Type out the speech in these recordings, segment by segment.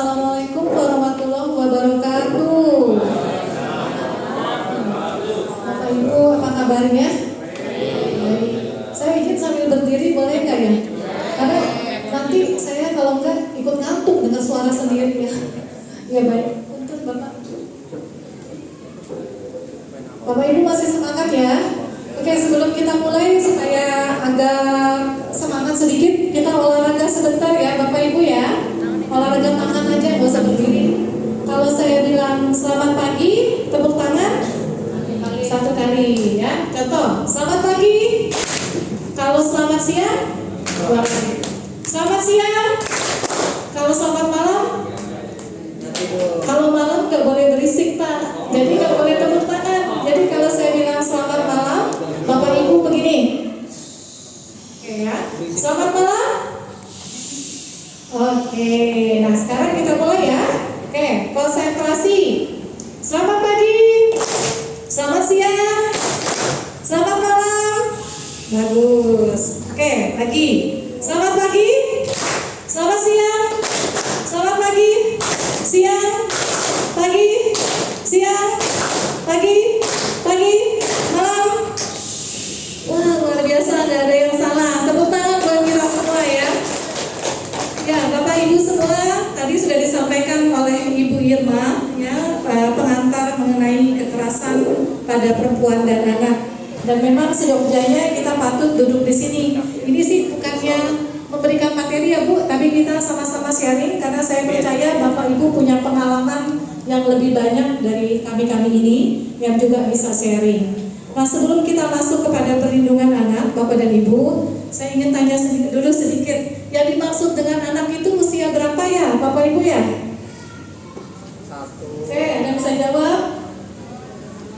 Assalamualaikum warahmatullahi wabarakatuh. Bapak Ibu, apa kabarnya? Baik. Saya izin sambil berdiri boleh nggak ya? Karena nanti saya kalau nggak ikut ngantuk dengan suara sendiri ya. Ya baik. Untuk Bapak. Bapak Ibu masih semangat ya? Oke, sebelum kita mulai supaya agak semangat sedikit, kita olahraga sebentar ya Bapak Ibu ya. Olahraga tangan aja, nggak usah berdiri. Kalau saya bilang selamat pagi, tepuk tangan 1 kali ya. Contoh, selamat pagi. Kalau selamat siang, 2 kali. Selamat siang. Kalau selamat malam, kalau malam nggak boleh berisik Pak. Jadi nggak boleh tepuk tangan. Jadi kalau saya bilang selamat malam, Bapak Ibu begini. Oke ya. Selamat malam. Oke, nah sekarang kita mulai ya. Oke, konsentrasi. Selamat pagi, selamat siang, selamat malam. Bagus. Oke, lagi. Selamat pagi, selamat siang, selamat pagi, siang, pagi, siang, pagi, pagi, malam. Wah, luar biasa, nggak ada yang salah. Tepuk tangan buat kita semua ya. Ya, Bapak Ibu semua, tadi sudah disampaikan oleh Ibu Irma ya, pengantar mengenai kekerasan pada perempuan dan anak. Dan memang seyogyanya kita patut duduk di sini. Ini sih bukannya memberikan materi ya Bu, tapi kita sama-sama sharing karena saya percaya Bapak Ibu punya pengalaman yang lebih banyak dari kami-kami ini yang juga bisa sharing. Nah, sebelum kita masuk kepada perlindungan anak, Bapak dan Ibu, saya ingin tanya dulu sedikit. Yang dimaksud dengan anak itu usia berapa ya, Bapak Ibu ya? 1. Oke, ada yang bisa jawab?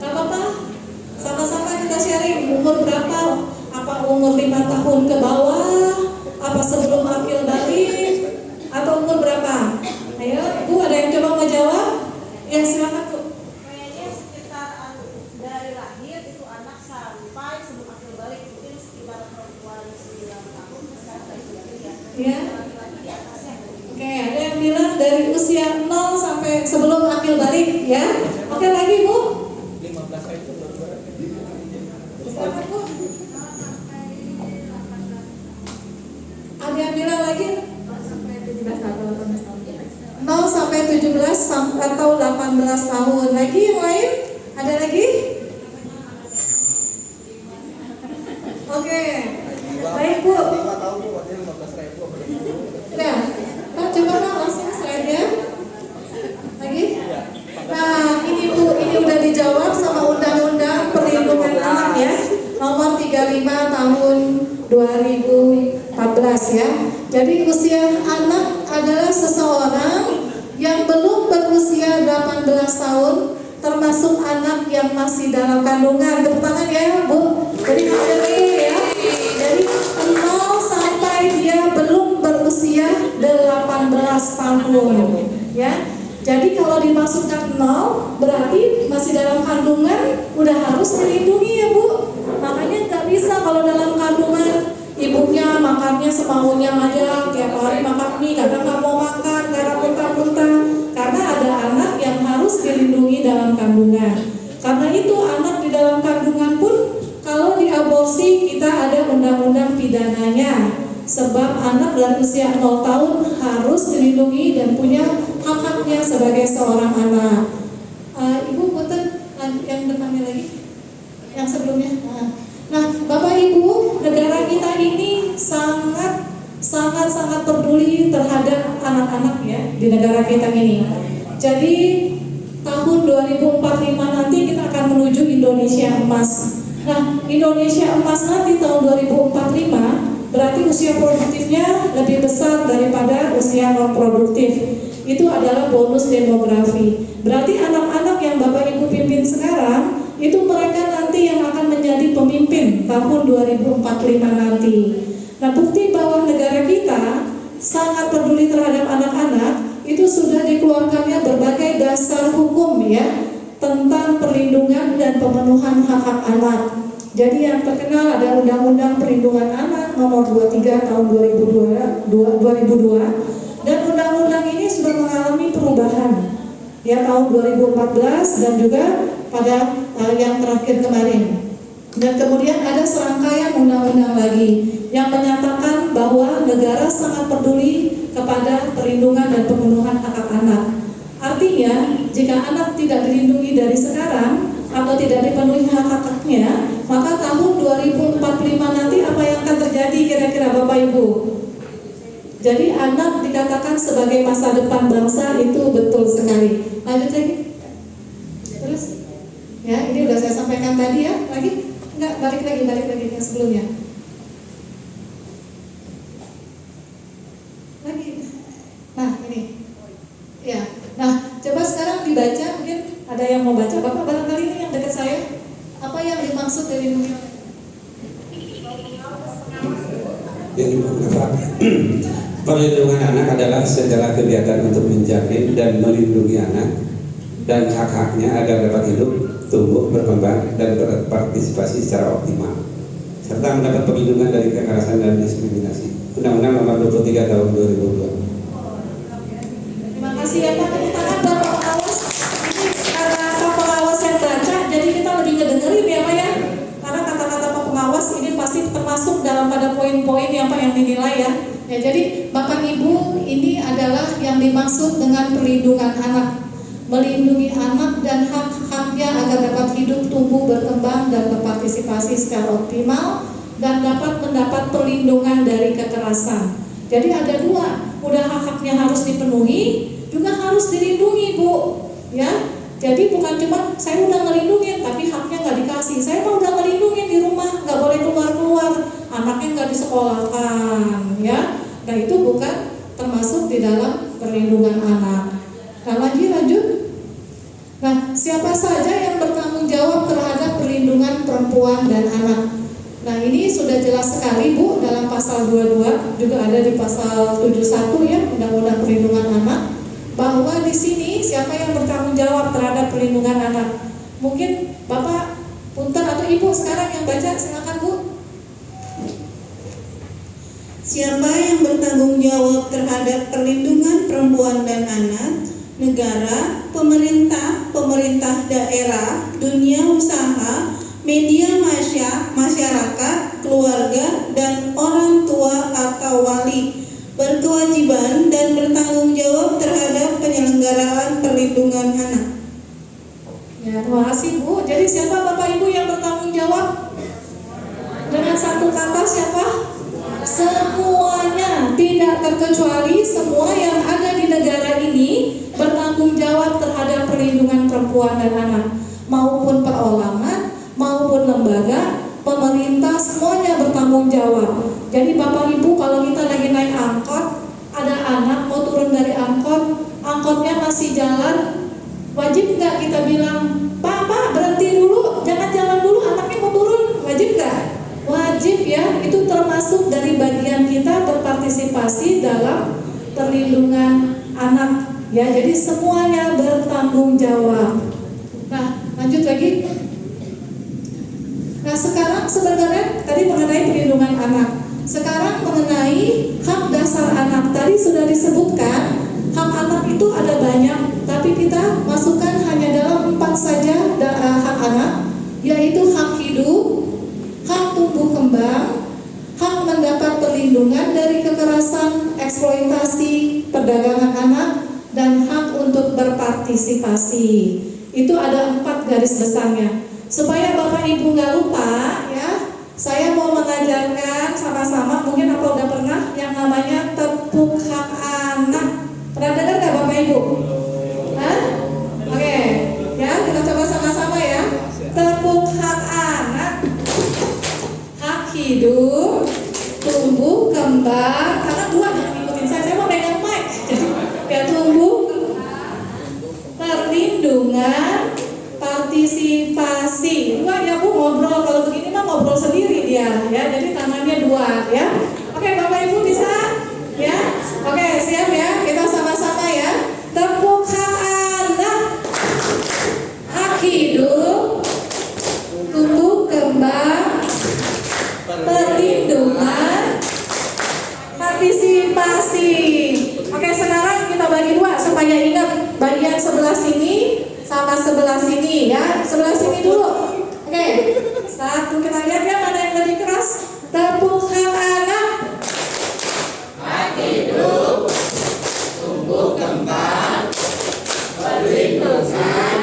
Gak apa-apa? Sama-sama kita sharing. Umur berapa? Apa umur 5 tahun ke bawah? Apa sebelum akil balik? Atau umur berapa? Ayo, Bu, ada yang coba mau jawab? Ya, silakan Bu. Kayaknya sekitar dari lahir itu anak sampai sebelum akil balik mungkin sekitar perempuan 9 tahun sekarang dari ya. Ya. Laki-laki di atasnya. Oke, ada yang bilang dari usia 0 sampai sebelum akil balik ya. Oke, lagi Bu. 15 itu Silakan Bu. Ada yang bilang lagi 0 sampai 17 atau 18 tahun. Lagi yang lain? Ada lagi? Oke. Baik Bu. 5 tahun tuh waktu 15.000 Ya. Pak, coba Pak langsung slide-nya. Lagi? Nah, ini Bu, ini udah dijawab sama Undang-Undang Perlindungan Anak ya. Nomor 35 tahun 2014 ya. Jadi usia anak adalah seseorang yang belum berusia 18 tahun, termasuk anak yang masih dalam kandungan. Tepuk tangan ya Bu. Jadi ya. Jadi 0 sampai dia belum berusia 18 tahun ya. Jadi kalau dimaksudkan 0 berarti masih dalam kandungan, udah harus dilindungi ya Bu. Makanya nggak bisa kalau dalam kandungan ibunya makannya semaunya aja, tiap hari makan mie, kadang nggak mau makan, karena muntah-muntah. Karena ada anak yang harus dilindungi dalam kandungan. Karena itu anak di dalam kandungan pun kalau diaborsi kita ada undang-undang pidananya. Sebab anak dari usia 0 tahun harus dilindungi dan punya hak-haknya sebagai seorang anak. Ibu punten yang depannya lagi, yang sebelumnya. Nah, Bapak Ibu, negara kita ini sangat peduli terhadap anak-anak ya di negara kita ini. Jadi tahun 2045 nanti kita akan menuju Indonesia Emas. Nah, Indonesia Emas nanti tahun 2045 berarti usia produktifnya lebih besar daripada usia non produktif. Itu adalah bonus demografi. Berarti anak-anak yang Bapak Ibu pimpin sekarang itu mereka nanti yang akan menjadi pemimpin tahun 2045 nanti. Nah, bukti bahwa negara kita sangat peduli terhadap anak-anak itu sudah dikeluarkannya berbagai dasar hukum ya tentang perlindungan dan pemenuhan hak-hak anak. Jadi yang terkenal ada Undang-Undang Perlindungan Anak Nomor 23 Tahun 2002 dan undang-undang ini sudah mengalami tahun 2014 dan juga pada yang terakhir kemarin. Dan kemudian ada serangkaian undang-undang lagi yang menyatakan bahwa negara sangat peduli kepada perlindungan dan pemenuhan hak anak. Artinya, jika anak tidak dilindungi dari sekarang atau tidak dipenuhi hak-haknya, maka tahun 2045 nanti apa yang akan terjadi kira-kira Bapak Ibu? Jadi anak dikatakan sebagai masa depan bangsa, itu betul sekali. Lanjut lagi. Terus, ya ini udah saya sampaikan tadi ya. Lagi? Enggak, balik lagi yang sebelumnya. Lagi. Nah ini. Ya. Nah, coba sekarang dibaca, mungkin ada yang mau baca. Bapak barangkali ini yang dekat saya. Apa yang dimaksud dari dunia? Yang dimaksud perlindungan anak adalah segala kegiatan untuk menjamin dan melindungi anak dan hak-haknya agar dapat hidup, tumbuh, berkembang, dan berpartisipasi secara optimal, serta mendapat perlindungan dari kekerasan dan diskriminasi. Undang-Undang Nomor 23 Tahun 2002. Terima kasih ya Pak, tepuk tangan buat Pak Pengawas. Ini karena Pak Pengawas yang baca, jadi kita lebih ngedengerin ya Pak ya. Karena kata-kata Pak Pengawas ini pasti termasuk dalam pada poin-poin yang Pak yang dinilai ya. Ya jadi Bapak Ibu, ini adalah yang dimaksud dengan perlindungan anak. Melindungi anak dan hak-haknya agar dapat hidup, tumbuh, berkembang, dan berpartisipasi secara optimal, dan dapat mendapat perlindungan dari kekerasan. Jadi ada dua, udah hak-haknya harus dipenuhi, juga harus dilindungi Bu, ya. Jadi bukan cuma saya udah ngelindungin tapi haknya nggak dikasih. Saya mah udah ngelindungin di rumah, nggak boleh keluar-keluar, anaknya nggak disekolahkan, ya. Nah itu bukan termasuk di dalam perlindungan anak. Nah lanjut. Nah siapa saja yang bertanggung jawab terhadap perlindungan perempuan dan anak? Nah ini sudah jelas sekali Bu dalam pasal 22, juga ada di pasal 71 ya, Undang-Undang Perlindungan Anak, bahwa di sini siapa yang bertanggung jawab terhadap perlindungan anak. Mungkin Bapak Punten atau Ibu sekarang yang baca, silakan Bu. Siapa yang bertanggung jawab terhadap perlindungan perempuan dan anak? Negara, pemerintah, pemerintah daerah, dunia usaha, media masyarakat, keluarga, dan orang tua atau wali berkewajiban dan bertanggung jawab terhadap penyelenggaraan perlindungan anak. Ya, terima kasih Bu. Jadi siapa Bapak Ibu yang bertanggung jawab? Dengan satu kata siapa? Semuanya, tidak terkecuali semua yang ada di negara ini bertanggung jawab terhadap perlindungan perempuan dan anak, maupun perorangan, maupun lembaga, pemerintah, semuanya bertanggung jawab. Jadi Bapak Ibu kalau kita lagi naik angkot, ada anak mau turun dari angkot, angkotnya masih jalan, wajib nggak kita bilang, Pak berhenti dulu, jangan jalan dulu, anaknya mau turun, wajib nggak? Wajib ya, itu termasuk dari bagian kita berpartisipasi dalam perlindungan anak ya, jadi semuanya bertanggung jawab. Nah lanjut lagi. Nah sekarang sebenarnya tadi mengenai perlindungan anak, sekarang mengenai hak dasar anak. Tadi sudah disebutkan hak anak itu ada banyak, tapi kita masukkan hanya dalam 4 saja hak anak, yaitu hak hidup, hak tumbuh kembang, hak mendapat perlindungan dari kekerasan, eksploitasi, perdagangan anak, dan hak untuk berpartisipasi. Itu ada 4 garis besarnya. Supaya Bapak Ibu nggak lupa ya, saya mau mengajarkan sama-sama, mungkin apa udah pernah yang namanya tepuk hak anak. Pernah dengar nggak Bapak Ibu? Hah? Oke, ya kita coba sama-sama ya. Tepuk hak anak, hak hidup, tumbuh kembang. Karena 2 jangan ngikutin saya mau pegang mic. Ya tumbuh, perlindungan, partisipasi. Wah ya Bu ngobrol, kalau begini mah ngobrol sendiri dia ya. Jadi tangannya 2 ya. Oke Bapak Ibu bisa ya. Oke siap ya, kita sama-sama ya. Tepuk hak anak, hak hidup, tumbuh kembang, perlindungan, partisipasi. Oke sekarang kita bagi 2 supaya ingat bagian sebelah sini sama sebelah sini ya. Sebelah sini dulu. Oke. Satu, kita lihat ya mana yang lebih keras. Tepuk hak anak. hidup, tumbuh kembang, perlindungan.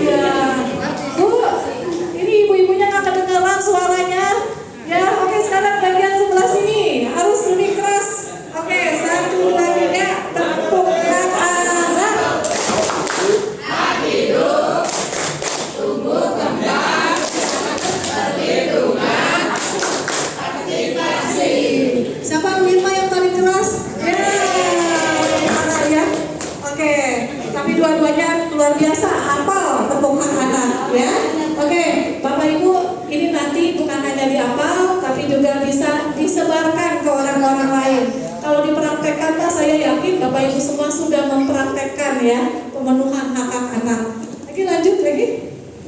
Iya. Bu, ini ibu-ibunya nggak kedengeran suaranya. Ya, oke, sekarang bagian sebelah sini harus lebih keras. Oke, 1, 2, 3, tepuk hak anak. Hidup, tumbuh kembang, perlindungan, aktivasi. Siapa lima yang paling keras? Ya, anak ya. Oke, tapi dua-duanya luar biasa, hafal tepuk hak anak ya. Oke, Bapak Ibu, ini nanti bukan hanya dihafal, tapi juga bisa disebarkan ke orang-orang lain. Kalau dipraktekkan, Pak, saya yakin Bapak Ibu semua sudah mempraktekkan ya pemenuhan hak-hak anak. Lagi lanjut lagi.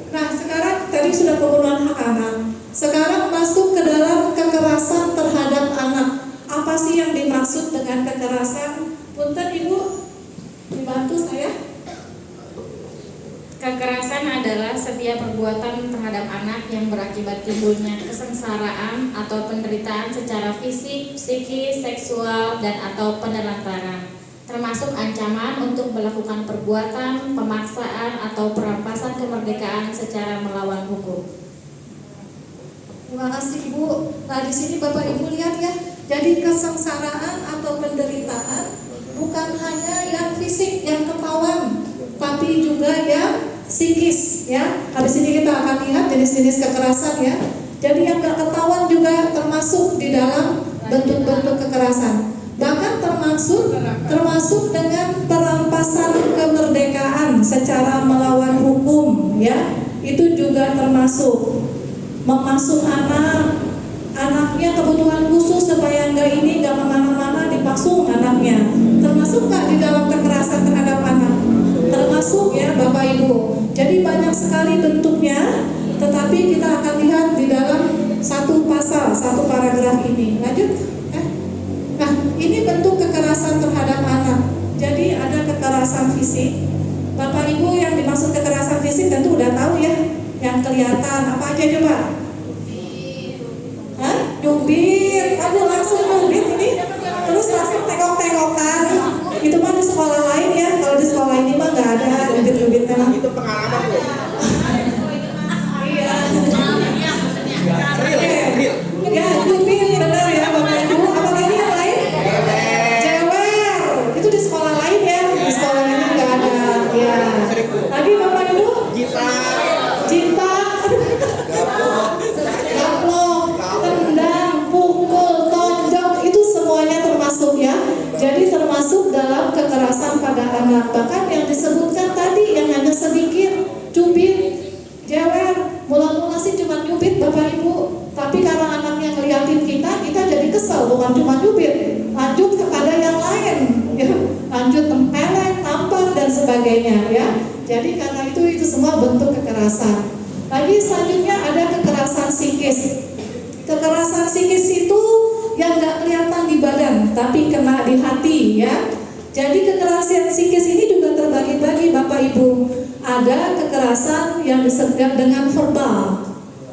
Nah, sekarang tadi sudah pemenuhan hak anak. Sekarang masuk ke dalam kekerasan terhadap anak. Apa sih yang dimaksud dengan kekerasan? Punten Ibu, dibantu saya. Kekerasan adalah setiap perbuatan terhadap anak yang berakibat timbulnya kesengsaraan atau penderitaan secara fisik, psikis, seksual, dan atau penelantaran, termasuk ancaman untuk melakukan perbuatan, pemaksaan, atau perampasan kemerdekaan secara melawan hukum. Terima kasih Bu. Nah, di sini Bapak Ibu lihat ya. Jadi kesengsaraan atau penderitaan bukan hanya yang fisik yang ketahuan, tapi juga yang psikis ya. Habis ini kita akan lihat jenis-jenis kekerasan ya. Jadi yang gak ketahuan juga termasuk di dalam bentuk-bentuk kekerasan. Bahkan termasuk dengan perampasan kemerdekaan secara melawan hukum ya. Itu juga termasuk memasuk anaknya kebutuhan khusus supaya nggak kemana-mana dipasung anaknya. Termasuk nggak di dalam kekerasan terhadap anak? Termasuk ya Bapak Ibu. Jadi banyak sekali bentuknya, tetapi kita akan lihat di dalam satu pasal, satu paragraf ini. Lanjut. Nah, ini bentuk kekerasan terhadap anak. Jadi ada kekerasan fisik. Bapak Ibu yang dimaksud kekerasan fisik tentu udah tahu ya. Yang kelihatan apa aja coba? Hah? Jubit. Aduh, langsung jubit ini. Terus langsung tengok-tengokan. Itu mah di sekolah lain ya. Kalau di sekolah ini mah nggak ada jubit-jubit memang. Itu pengalaman Bu. Iya. Real. Ya, jubit benar ya Bapak Ibu. Apalagi yang lain? Jewer. Itu di sekolah lain ya. Di sekolah ini nggak ada. Ya. Tadi Bapak Ibu? Cinta. Gaplok, tendang, pukul, tonjok, itu semuanya termasuk ya. Jadi termasuk dalam kekerasan pada anak. Bahkan yang disebutkan tadi yang hanya sedikit, cubit, jewer, mula-mula sih cuma cubit Bapak Ibu. Tapi karena anaknya ngeliatin kita jadi kesel, bukan cuma cubit, lanjut kepada yang lain, ya. Lanjut tempeleng, tampar dan sebagainya ya. Jadi karena itu semua bentuk kekerasan. Lagi selanjutnya ada kekerasan psikis. Kekerasan psikis itu yang nggak kelihatan di badan, tapi kena di hati ya. Jadi kekerasan psikis ini juga terbagi-bagi Bapak Ibu. Ada kekerasan yang disebut dengan verbal,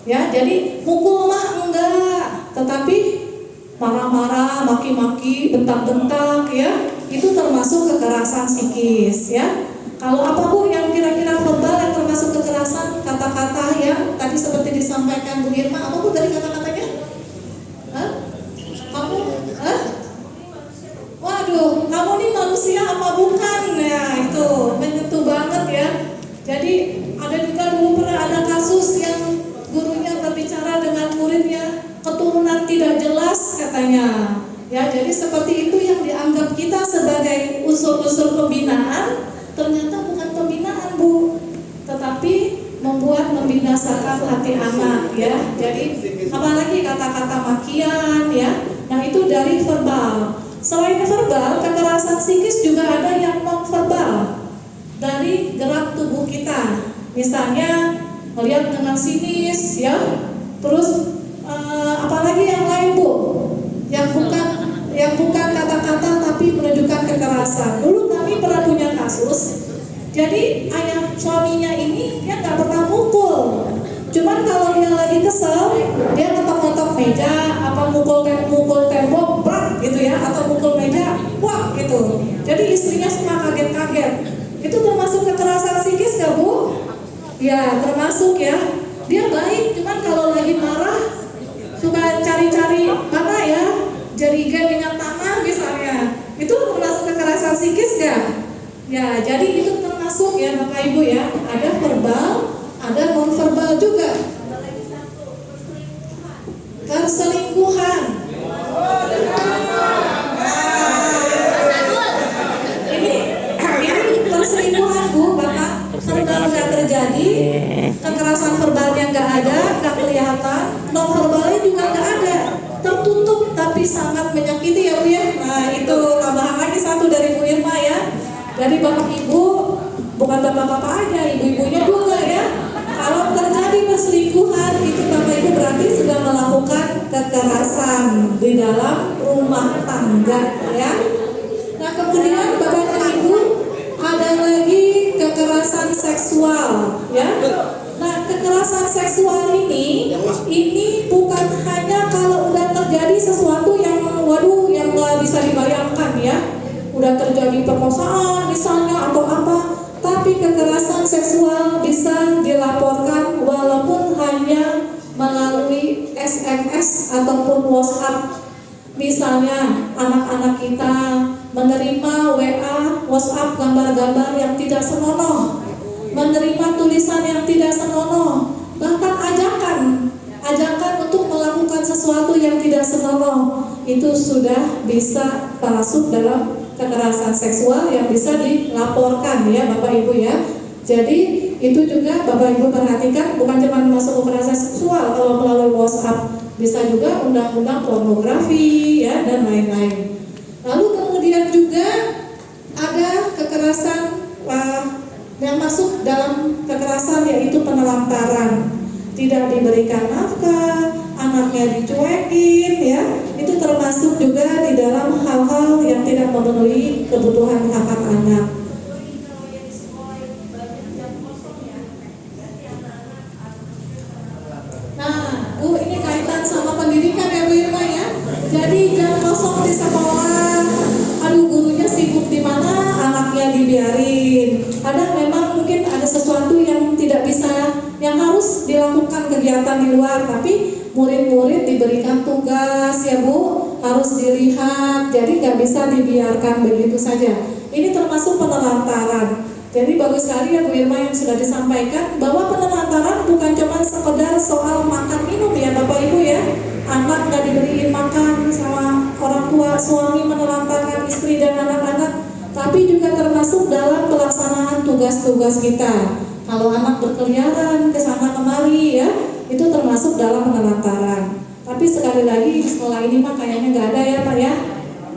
ya. Jadi mukul mah enggak, tetapi marah-marah, maki-maki, bentak-bentak ya. Itu termasuk kekerasan psikis ya. Kalau apa Bu yang kira-kira verbal yang termasuk kekerasan? Kata-kata yang tadi seperti disampaikan Bu Irma. Apa Bu tadi kata-katanya? Hah? Kamu? Hah? Waduh, kamu nih manusia apa bukan? Ya itu menyentuh banget ya. Jadi ada juga dulu pernah ada kasus yang gurunya berbicara dengan muridnya, keturunan tidak jelas katanya. Ya, jadi seperti itu yang dianggap kita sebagai unsur-unsur pembinaan. Ternyata bukan pembinaan Bu, tetapi membuat membinasakan hati anak ya. Jadi apalagi kata-kata makian ya. Nah itu dari verbal. Selain verbal, kekerasan psikis juga ada yang non verbal. Dari gerak tubuh kita. Misalnya melihat dengan sinis ya. Terus apalagi yang lain Bu? Yang bukan kata-kata tapi menunjukkan kekerasan. Dulu Jadi ayah suaminya ini dia nggak pernah mukul. Cuman kalau dia lagi kesel, dia ngetok-ngetok meja, apa mukul tembok, brak gitu ya, atau mukul meja, wah gitu. Jadi istrinya semua kaget-kaget. Itu termasuk kekerasan psikis nggak Bu? Ya termasuk ya. Dia baik, cuman kalau lagi marah suka cari-cari mana ya, jerigen minyak tanah misalnya. Itu termasuk kekerasan psikis nggak? Ya, jadi itu termasuk ya Bapak Ibu ya, ada verbal, ada non verbal juga. Perselingkuhan. Ini perselingkuhan Bu, Bapak. Sudah terjadi, kekerasan verbalnya nggak ada, nggak kelihatan, non verbalnya juga nggak ada, tertutup tapi sangat menyakiti ya Bu ya. Nah itu tambahan lagi satu dari Bu Irma ya. Jadi Bapak Ibu, bukan bapak-bapak aja, ibu-ibunya juga ya. Kalau terjadi perselingkuhan itu Bapak Ibu berarti sudah melakukan kekerasan di dalam rumah tangga ya. Nah kemudian Bapak dan Ibu ada lagi kekerasan seksual ya. Nah kekerasan seksual ini bukan hanya kalau udah terjadi sesuatu yang waduh yang nggak bisa dibayangkan ya. Udah terjadi perkosaan misalnya atau apa, tapi kekerasan seksual bisa dilaporkan walaupun hanya melalui SMS ataupun WhatsApp. Misalnya anak-anak kita menerima WA, WhatsApp gambar-gambar yang tidak senonoh, menerima tulisan yang tidak senonoh, bahkan ajakan untuk melakukan sesuatu yang tidak senonoh, itu sudah bisa masuk dalam kekerasan seksual yang bisa dilaporkan ya Bapak Ibu ya. Jadi itu juga Bapak Ibu perhatikan, bukan cuma masuk kekerasan seksual kalau melalui WhatsApp, bisa juga undang-undang pornografi ya dan lain-lain. Lalu kemudian juga ada kekerasan yang masuk dalam kekerasan yaitu penelantaran, tidak diberikan nafkah, anaknya dicuekin ya, itu termasuk juga di dalam hal-hal yang tidak memenuhi kebutuhan hak anak. Nah Bu, ini kaitan sama pendidikan ya Bu Irma ya. Jadi jam kosong di sekolah, aduh gurunya sibuk di mana, anaknya dibiarin. Kadang memang mungkin ada sesuatu yang tidak bisa, yang harus dilakukan kegiatan di luar, tapi murid-murid diberikan tugas ya Bu, harus dilihat, jadi nggak bisa dibiarkan begitu saja. Ini termasuk penelantaran. Jadi bagus sekali ya Bu Irma yang sudah disampaikan bahwa penelantaran bukan cuma sekedar soal makan minum ya Bapak Ibu ya. Anak nggak diberiin makan sama orang tua, suami menelantarkan istri dan anak-anak, tapi juga termasuk dalam pelaksanaan tugas-tugas kita. Kalau anak berkeliaran ke sana kemari ya, itu termasuk dalam penelantaran. Tapi sekali lagi di sekolah ini mah kayaknya nggak ada ya Pak ya.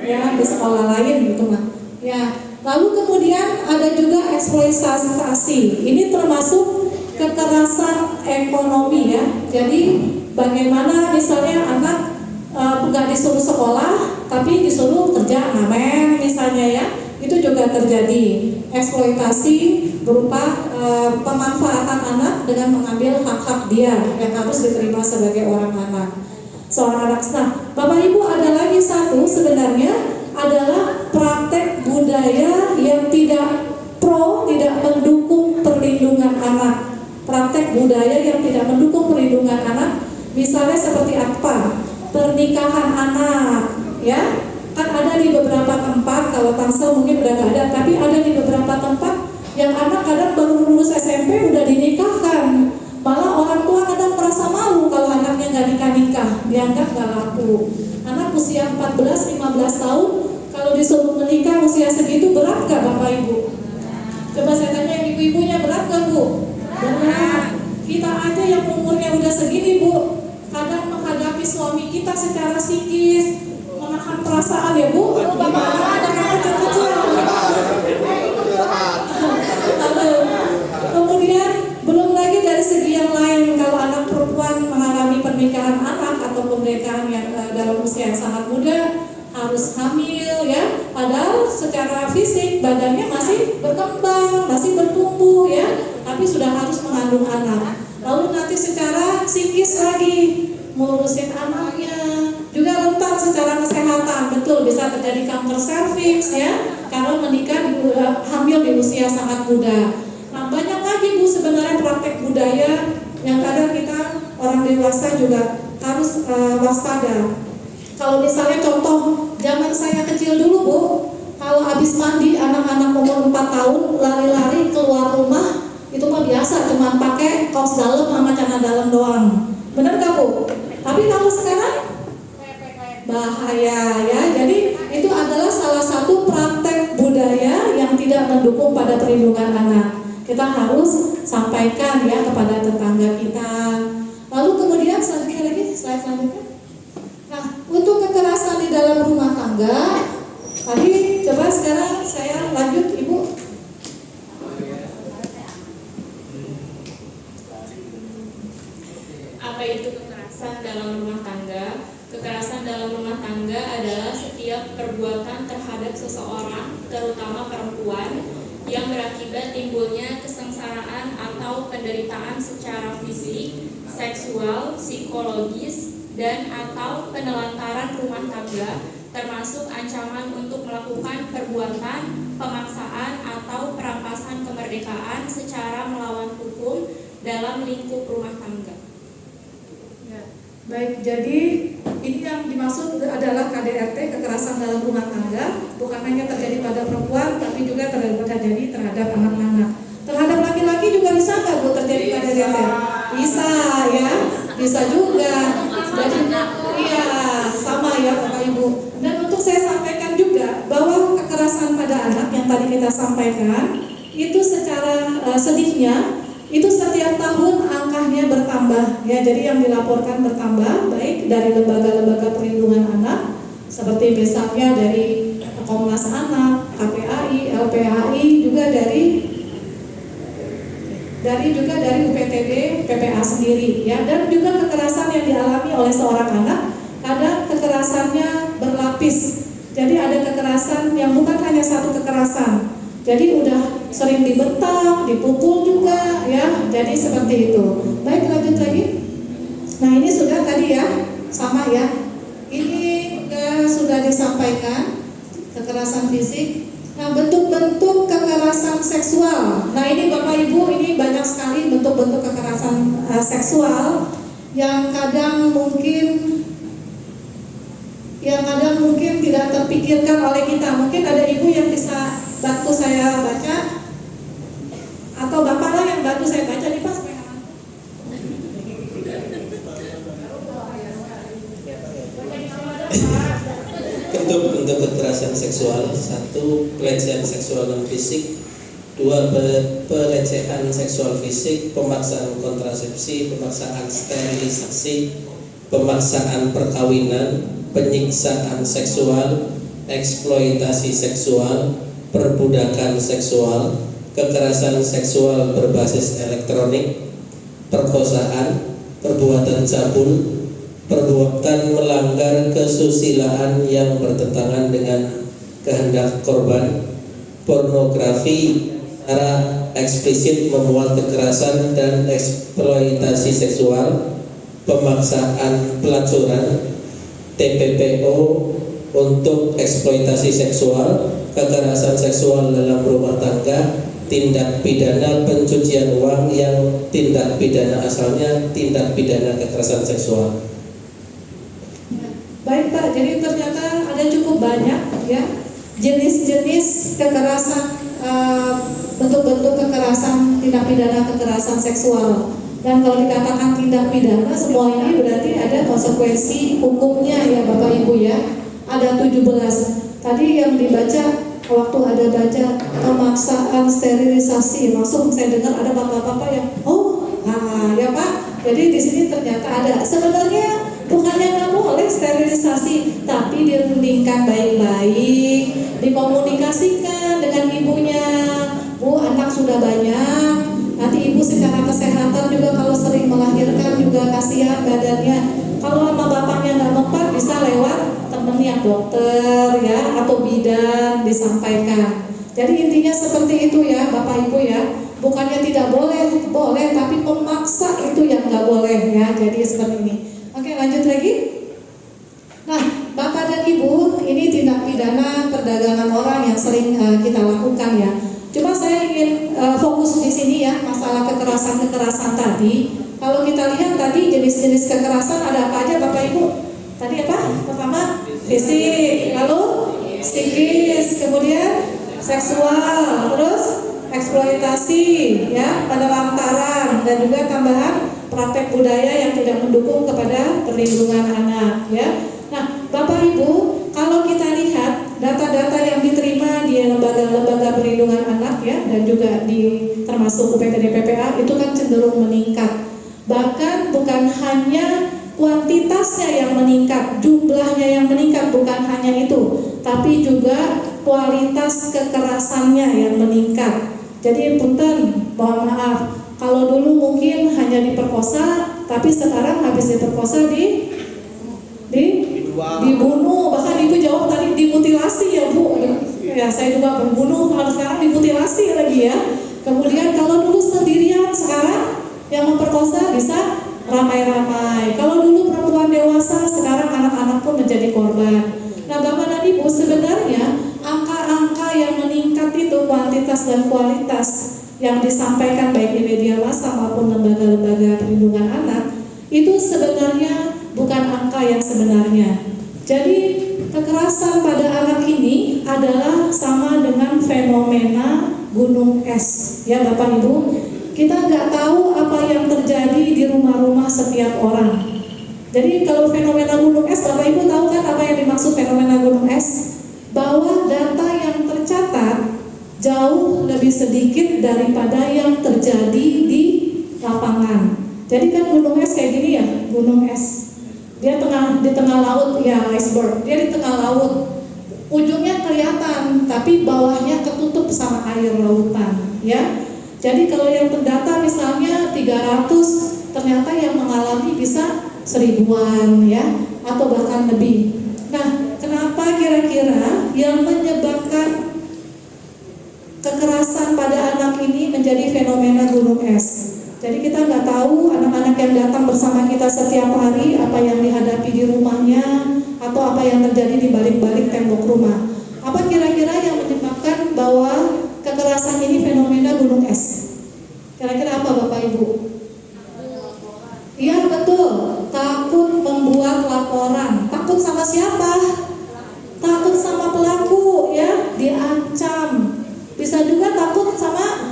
Ya di sekolah lain gitu mah. Ya. Lalu kemudian ada juga eksploitasi. Ini termasuk kekerasan ekonomi ya. Jadi bagaimana misalnya anak nggak disuruh sekolah, tapi disuruh kerja ngamen misalnya ya. Itu juga terjadi eksploitasi berupa pemanfaatan anak dengan mengambil hak-hak dia yang harus diterima sebagai orang anak. Seorang anak. Nah, Bapak Ibu ada lagi satu sebenarnya adalah praktek budaya yang tidak mendukung perlindungan anak. Praktek budaya yang tidak mendukung perlindungan anak, misalnya seperti apa? Pernikahan anak, ya. Kan ada di beberapa tempat, kalau Tangsel mungkin udah gak ada, tapi ada di beberapa tempat yang anak kadang baru lulus SMP udah dinikahkan. Malah orang tua kadang merasa malu kalau anaknya gak nikah-nikah, dianggap gak laku. Anak usia 14-15 tahun, kalau disuruh menikah usia segitu berat gak Bapak Ibu? Coba saya tanya yang ibu-ibunya, berat gak Bu? Berat. Kita aja yang umurnya udah segini Bu, kadang menghadapi suami kita secara psikis, menahan perasaan ya Bu. Bapak ada kecil-kecil. Kemudian belum lagi dari segi yang lain, kalau anak perempuan mengalami pernikahan anak atau pernikahan yang dalam usia yang sangat muda, harus hamil ya, padahal secara fisik badannya masih berkembang, masih psikis lagi, ngurusin anaknya, juga rentan secara kesehatan, betul bisa terjadi kanker serviks ya, karena menikah hamil di usia sangat muda. Nah banyak lagi Bu sebenarnya praktek budaya yang kadang kita orang dewasa juga harus waspada. Kalau misalnya contoh zaman saya kecil dulu Bu, kalau habis mandi anak-anak umur 4 tahun lari-lari keluar rumah itu mah biasa, cuma pakai kaos dalam sama celana dalam doang. Benar gak Bu? Tapi kalau sekarang bahaya ya. Jadi itu adalah salah satu praktek budaya yang tidak mendukung pada perlindungan anak. Kita harus sampaikan ya kepada tetangga kita. Lalu kemudian selanjutnya lagi, slide selanjutnya. Nah, untuk kekerasan di dalam rumah tangga, tadi coba sekarang saya lanjut Ibu. Apa itu kekerasan dalam rumah tangga? Kekerasan dalam rumah tangga adalah setiap perbuatan terhadap seseorang, terutama perempuan, yang berakibat timbulnya kesengsaraan atau penderitaan secara fisik, seksual, psikologis, dan atau penelantaran rumah tangga, termasuk ancaman untuk melakukan perbuatan, pemaksaan, atau perampasan kemerdekaan secara melawan hukum dalam lingkup rumah tangga. Baik, jadi ini yang dimaksud adalah KDRT, kekerasan dalam rumah tangga, bukan hanya terjadi pada perempuan, tapi juga terjadi terhadap anak-anak. Terhadap laki-laki juga bisa nggak Bu terjadi KDRT? Bisa ya, bisa juga. Jadi iya, sama ya Bapak Ibu. Dan untuk saya sampaikan juga bahwa kekerasan pada anak yang tadi kita sampaikan itu secara sedihnya itu setiap tahun angkanya bertambah ya, jadi yang dilaporkan bertambah baik dari lembaga-lembaga perlindungan anak seperti misalnya dari Komnas Anak, KPAI, LPAI, juga dari UPTD, PPA sendiri ya, dan juga kekerasan yang dialami oleh seorang anak kadang kekerasannya berlapis. Jadi ada kekerasan yang bukan hanya satu kekerasan. Jadi udah sering dibentak, dipukul juga ya. Jadi seperti itu. Baik, lanjut lagi. Nah, ini sudah tadi ya, sama ya. Ini sudah disampaikan kekerasan fisik. Nah, bentuk-bentuk kekerasan seksual. Nah, ini Bapak Ibu, ini banyak sekali bentuk-bentuk kekerasan seksual yang kadang mungkin tidak terpikirkan oleh kita. Mungkin ada ibu yang bisa bantu saya baca, atau bapak lah yang bantu saya baca nih Pak. Bentuk kekerasan seksual: 1. Pelecehan seksual non fisik, 2. Pelecehan seksual fisik, pemaksaan kontrasepsi, pemaksaan sterilisasi, pemaksaan perkawinan, penyiksaan seksual, eksploitasi seksual, perbudakan seksual, kekerasan seksual berbasis elektronik, perkosaan, perbuatan cabul, perbuatan melanggar kesusilaan yang bertentangan dengan kehendak korban, pornografi secara eksplisit memuat kekerasan dan eksploitasi seksual, pemaksaan pelacuran, TPPO untuk eksploitasi seksual, kekerasan seksual dalam rumah tangga, tindak pidana pencucian uang yang tindak pidana asalnya tindak pidana kekerasan seksual. Baik Pak, jadi ternyata ada cukup banyak ya jenis-jenis kekerasan, bentuk-bentuk kekerasan, tindak pidana kekerasan seksual. Dan kalau dikatakan tindak pidana, semua ini berarti ada konsekuensi hukumnya ya Bapak Ibu ya. Ada 17. Tadi yang dibaca, waktu ada baca pemaksaan sterilisasi, langsung saya dengar ada bapak-bapak yang ya Pak. Jadi di sini ternyata ada. Sebenarnya bukannya nggak boleh sterilisasi, tapi dirundingkan baik-baik, dikomunikasikan dengan ibunya. Bu, anak sudah banyak, nanti ibu secara kesehatan juga kalau sering melahirkan juga kasihan badannya. Kalau sama bapaknya nggak mempan, bisa lewat temen yang dokter ya atau bidan disampaikan. Jadi intinya seperti itu ya Bapak Ibu ya. Bukannya tidak boleh, boleh, tapi memaksa itu yang nggak boleh ya. Jadi seperti ini. Oke, lanjut lagi. Nah, Bapak dan Ibu, ini tindak pidana perdagangan orang yang sering kita lakukan ya. Cuma saya ingin fokus di sini ya, masalah kekerasan-kekerasan tadi. Kalau kita lihat tadi jenis-jenis kekerasan ada apa aja Bapak Ibu? Tadi apa? Pertama, fisik, lalu psikis, kemudian seksual, terus eksploitasi ya, penelantaran, dan juga tambahan praktek budaya yang tidak mendukung kepada perlindungan anak ya. Nah, Bapak Ibu, kalau kita lihat data-data yang diterima di lembaga-lembaga perlindungan anak ya, dan juga di termasuk UPTD PPA itu kan cenderung meningkat. Bahkan bukan hanya kuantitasnya yang meningkat, jumlahnya yang meningkat, bukan hanya itu, tapi juga kualitas kekerasannya yang meningkat. Jadi punten, mohon maaf, kalau dulu mungkin hanya diperkosa, tapi sekarang habis diperkosa dibunuh, bahkan Ibu jawab tadi dimutilasi ya Bu. Ya saya juga membunuh, kalau sekarang dimutilasi lagi ya. Kemudian kalau dulu sendirian, sekarang yang memperkosa bisa ramai-ramai. Kalau dulu perempuan dewasa, sekarang anak-anak pun menjadi korban. Nah Bapak dan Ibu, sebenarnya angka-angka yang meningkat itu kuantitas dan kualitas yang disampaikan baik di media massa maupun lembaga-lembaga perlindungan anak itu sebenarnya bukan angka yang sebenarnya. Jadi kekerasan pada anak ini adalah sama dengan fenomena gunung es ya Bapak Ibu. Kita nggak tahu apa yang terjadi di rumah-rumah setiap orang. Jadi kalau fenomena gunung es, Bapak Ibu tahu kan apa yang dimaksud fenomena gunung es? Bahwa data yang tercatat jauh lebih sedikit daripada yang terjadi di lapangan. Jadi kan gunung es kayak gini ya, gunung es. Dia di tengah laut ya, iceberg. Dia di tengah laut. Ujungnya kelihatan, tapi bawahnya ketutup sama air lautan, ya. Jadi kalau yang terdata misalnya 300, ternyata yang mengalami bisa 1000-an ya, atau bahkan lebih. Nah, kenapa kira-kira yang menyebabkan kekerasan pada anak ini menjadi fenomena gunung es? Jadi kita nggak tahu anak-anak yang datang bersama kita setiap hari apa yang dihadapi di rumahnya atau apa yang terjadi di balik-balik tembok rumah. Apa kira-kira yang menyebabkan bahwa kekerasan ini fenomena gunung es? Kira-kira apa Bapak Ibu? Iya betul, takut membuat laporan. Takut sama siapa? Takut sama pelaku ya, diancam. Bisa juga takut sama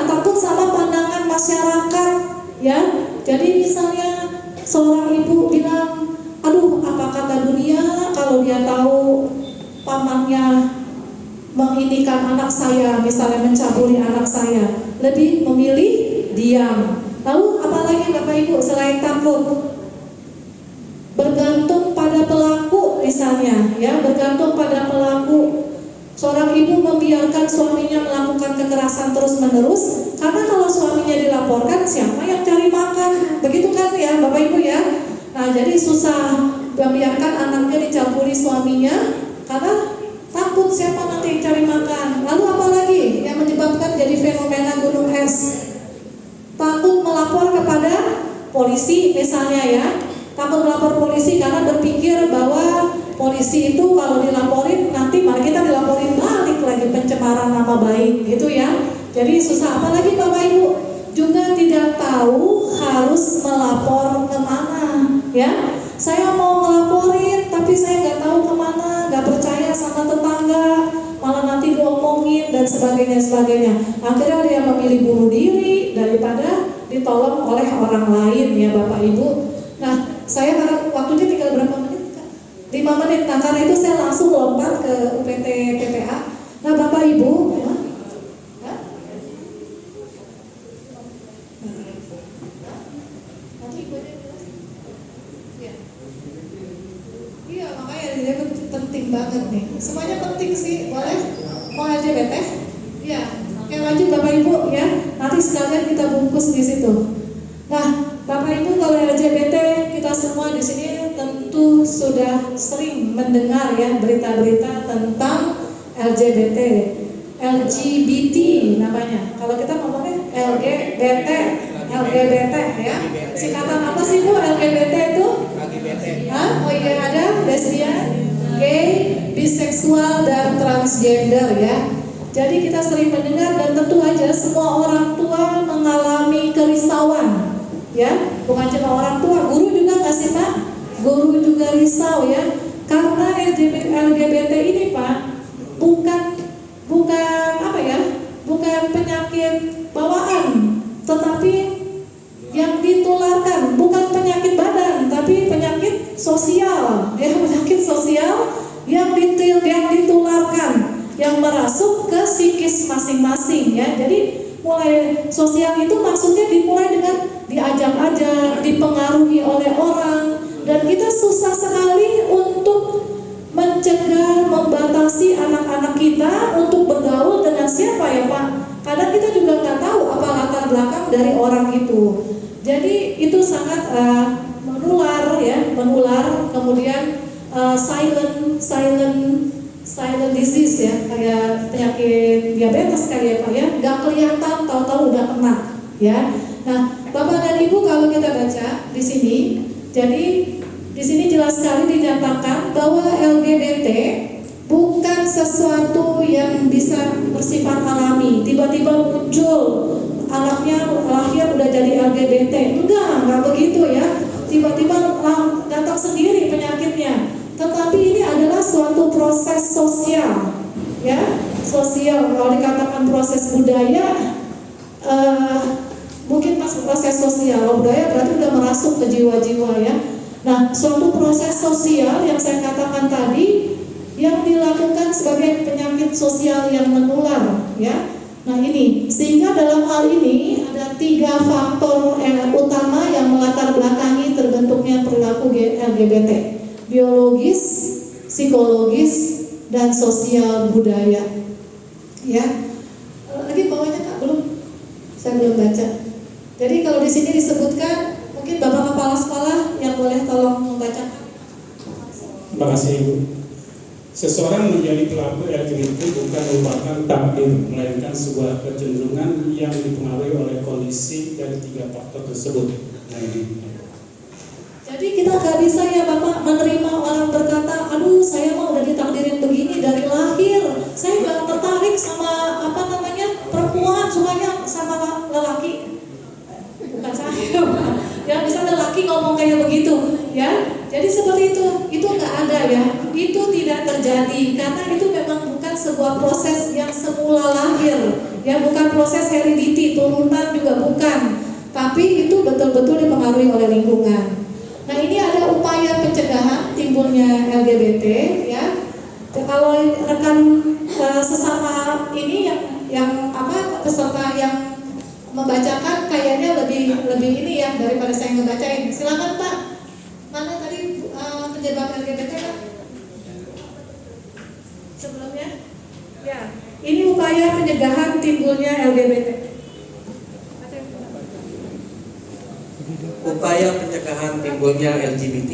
takut sama pandangan masyarakat ya. Jadi misalnya seorang ibu bilang, aduh apa kata dunia kalau dia tahu pamannya mengindikan anak saya, misalnya mencabuli anak saya, lebih memilih diam. Lalu apalagi Bapak Ibu selain takut? Bergantung pada pelaku misalnya ya, bergantung pada pelaku. Seorang ibu membiarkan suaminya melakukan kekerasan terus-menerus karena kalau suaminya dilaporkan siapa yang cari makan, begitu kan ya Bapak Ibu ya. Nah jadi susah membiarkan anaknya dicabuli suaminya karena takut siapa nanti yang cari makan. Lalu apalagi yang menyebabkan jadi fenomena gunung es? Takut melapor kepada polisi misalnya ya. Takut melapor polisi karena berpikir bahwa polisi itu kalau dilaporin nanti malah kita dilaporin balik lagi, pencemaran nama baik gitu ya. Jadi susah. Apalagi Bapak Ibu juga tidak tahu harus melapor kemana ya. Saya mau ngelaporin tapi saya nggak tahu kemana, nggak percaya sama tetangga, malah nanti diomongin dan sebagainya. Akhirnya dia memilih bunuh diri daripada ditolong oleh orang lain ya Bapak Ibu. Nah saya karena waktunya tinggal berapa menit? 5 menit. Nah karena itu saya langsung lompat ke UPT PPA. Nah Bapak Ibu ya, iya makanya dia penting banget nih. Semuanya penting sih, boleh? Mau LGBT? Iya. Oke lanjut Bapak Ibu ya. Nanti sekalian kita bungkus di situ. Nah Bapak Ibu kalau LGBT kita semua di sini tentu sudah sering mendengar ya berita-berita tentang LGBT namanya. Kalau kita ngomongnya LGBT ya. Singkatan apa sih Bu LGBT itu? LGBT. Hah? Oh iya, ada lesbian, gay, biseksual dan transgender ya. Jadi kita sering mendengar dan tentu aja semua orang tua mengalami kerisauan ya. Bukan cuma orang tua, guru juga nggak sih Pak? Guru juga risau ya. Karena LGBT ini Pak bukan apa ya? Bukan penyakit bawaan, tetapi yang ditularkan bukan penyakit badan, tapi penyakit sosial ya, penyakit sosial yang ditularkan, yang merasuk ke psikis masing-masing ya. Jadi mulai sosial itu maksudnya dimulai dengan diajak-ajak, dipengaruhi oleh orang, dan kita susah sekali untuk mencegah, membatasi anak-anak kita untuk bergaul dengan siapa ya Pak. Kadang kita juga nggak tahu apa latar belakang dari orang itu. Jadi itu sangat menular ya, menular. Kemudian silent disease ya, kayak penyakit diabetes kali ya Pak ya, nggak kelihatan, tahu-tahu udah kena ya. Nah Bapak dan Ibu kalau kita baca di sini, jadi di sini jelas sekali dinyatakan bahwa LGBT bukan sesuatu yang bisa bersifat alami, tiba-tiba muncul anaknya lahir udah jadi LGBT, enggak begitu ya, tiba-tiba datang sendiri penyakitnya. Tetapi ini adalah suatu proses sosial, ya, sosial. Kalau dikatakan proses budaya, mungkin masuk proses sosial. Kalau budaya berarti udah merasuk ke jiwa-jiwa ya. Nah, suatu proses sosial yang saya katakan tadi, yang dilakukan sebagai penyakit sosial yang menular, ya. Nah ini, sehingga dalam hal ini ada 3 faktor utama yang melatar belakangi terbentuknya perilaku LGBT: biologis, psikologis, dan sosial budaya. Ya, lagi bawahnya Kak belum, saya belum baca. Jadi kalau di sini disebutkan, mungkin Bapak Kepala Sekolah yang boleh tolong membacakan. Terima kasih Ibu. Seseorang menjadi pelaku LGBT bukan merupakan takdir, melainkan sebuah kecenderungan yang dipengaruhi oleh kondisi dari 3 faktor tersebut. Nah ini. Jadi kita gak bisa ya Bapak menerima orang berkata, aduh saya mah udah ditakdirin begini dari lahir, saya gak tertarik sama perempuan, sukanya sama lelaki. Bukan saya, ya bisa lelaki ngomong kayak begitu, ya. Jadi seperti itu nggak ada ya, itu tidak terjadi karena itu memang bukan sebuah proses yang semula lahir, ya, bukan proses heredity, turunan juga bukan, tapi itu betul-betul dipengaruhi oleh lingkungan. Nah ini ada upaya pencegahan timbulnya LGBT, ya. Kalau rekan sesama ini yang peserta yang membacakan kayaknya lebih ini ya daripada saya ngebacain. Silakan Pak. Mana tadi penyebab LGBT Pak? Sebelumnya? Ya. Ini upaya pencegahan timbulnya LGBT. Upaya pencegahan timbulnya LGBT: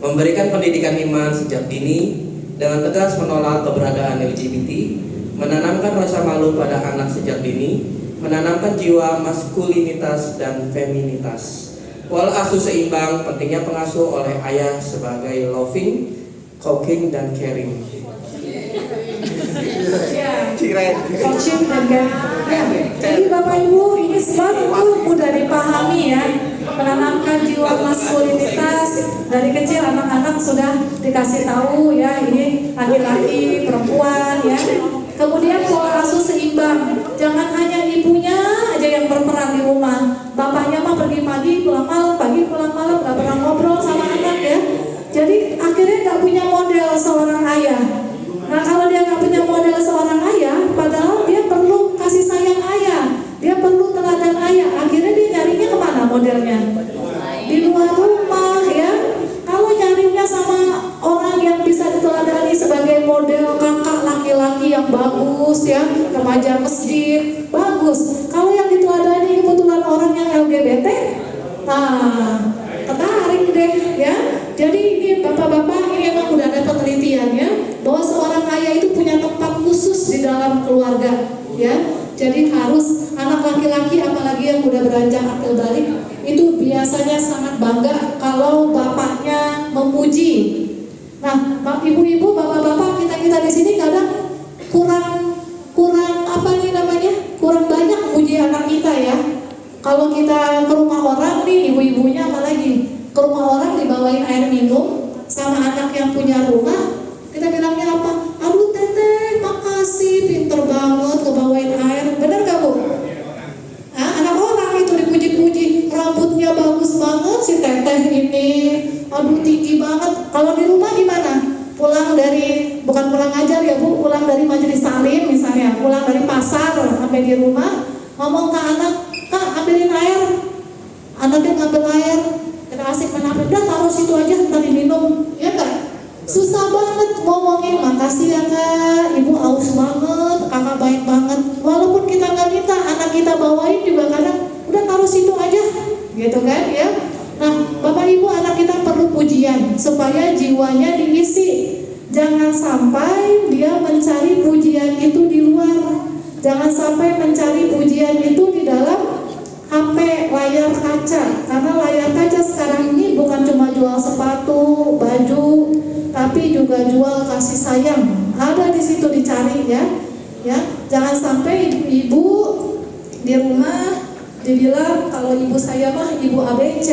memberikan pendidikan iman sejak dini dengan tegas menolak keberadaan LGBT, menanamkan rasa malu pada anak sejak dini, menanamkan jiwa maskulinitas dan feminitas. Pola asuh seimbang, pentingnya pengasuh oleh ayah sebagai loving, coaching, dan caring. Coaching dan caring. Jadi Bapak Ibu ini semua itu mudah dipahami ya. Menanamkan jiwa maskulinitas dari kecil, anak-anak sudah dikasih tahu ya, ini laki-laki, perempuan ya. Kemudian pola asuh seimbang, jangan hanya ibunya aja yang berperan di rumah, bapaknya mah pergi pagi pulang malam, pagi pulang malam, gak pernah ngobrol sama anak ya. Jadi akhirnya gak punya model seorang ayah. Nah kalau dia gak punya model seorang ayah, padahal dia perlu kasih sayang ayah, dia perlu teladan ayah, akhirnya dia nyarinya kemana modelnya? Di luar rumah ya. Kalau nyarinya sama orang yang bisa diteladani sebagai model kakak laki-laki yang bagus ya, remaja masjid, bagus. Kalau yang diteladani kebetulan orang yang LGBT, tertarik deh ya. Jadi ini bapak-bapak ini emang udah ada penelitiannya bahwa seorang ayah itu punya tempat khusus di dalam keluarga, ya. Jadi harus anak laki-laki apalagi yang udah beranjak akil balik itu biasanya sangat bangga kalau bapaknya memuji. Nah, ibu-ibu, bapak-bapak kita di sini kadang kurang kurang banyak memuji anak kita ya. Kalau kita ke rumah orang nih, ibu-ibunya apalagi ke rumah orang dibawain air minum sama anak yang punya rumah, kita bilangnya apa? Aduh teteh, makasih, pinter banget ngebawain air. Bener gak Bu? Anak orang itu dipuji-puji, rambutnya bagus banget si teteh ini, aduh tinggi banget. Kalau di rumah gimana? Bukan pulang ngajar ya Bu, pulang dari majelis salim misalnya, pulang dari pasar sampai di rumah, ngomong ke anak, Kak ambilin air. Anaknya ngambil air, kita asik main HP, udah taruh situ aja, ntar diminum, ya kan? Susah banget ngomongin, makasih ya Kak, Ibu aus banget, Kakak baik banget. Walaupun kita nggak minta, anak kita bawain juga kadang, udah taruh situ aja, gitu kan ya? Nah, Bapak Ibu, anak kita perlu pujian supaya jiwanya diisi. Jangan sampai dia mencari pujian itu di luar. Jangan sampai mencari pujian itu di dalam HP, layar kaca. Karena layar kaca sekarang ini bukan cuma jual sepatu, baju, tapi juga jual kasih sayang. Ada di situ dicari ya. Ya, jangan sampai ibu di rumah dibilang kalau ibu saya mah ibu ABC,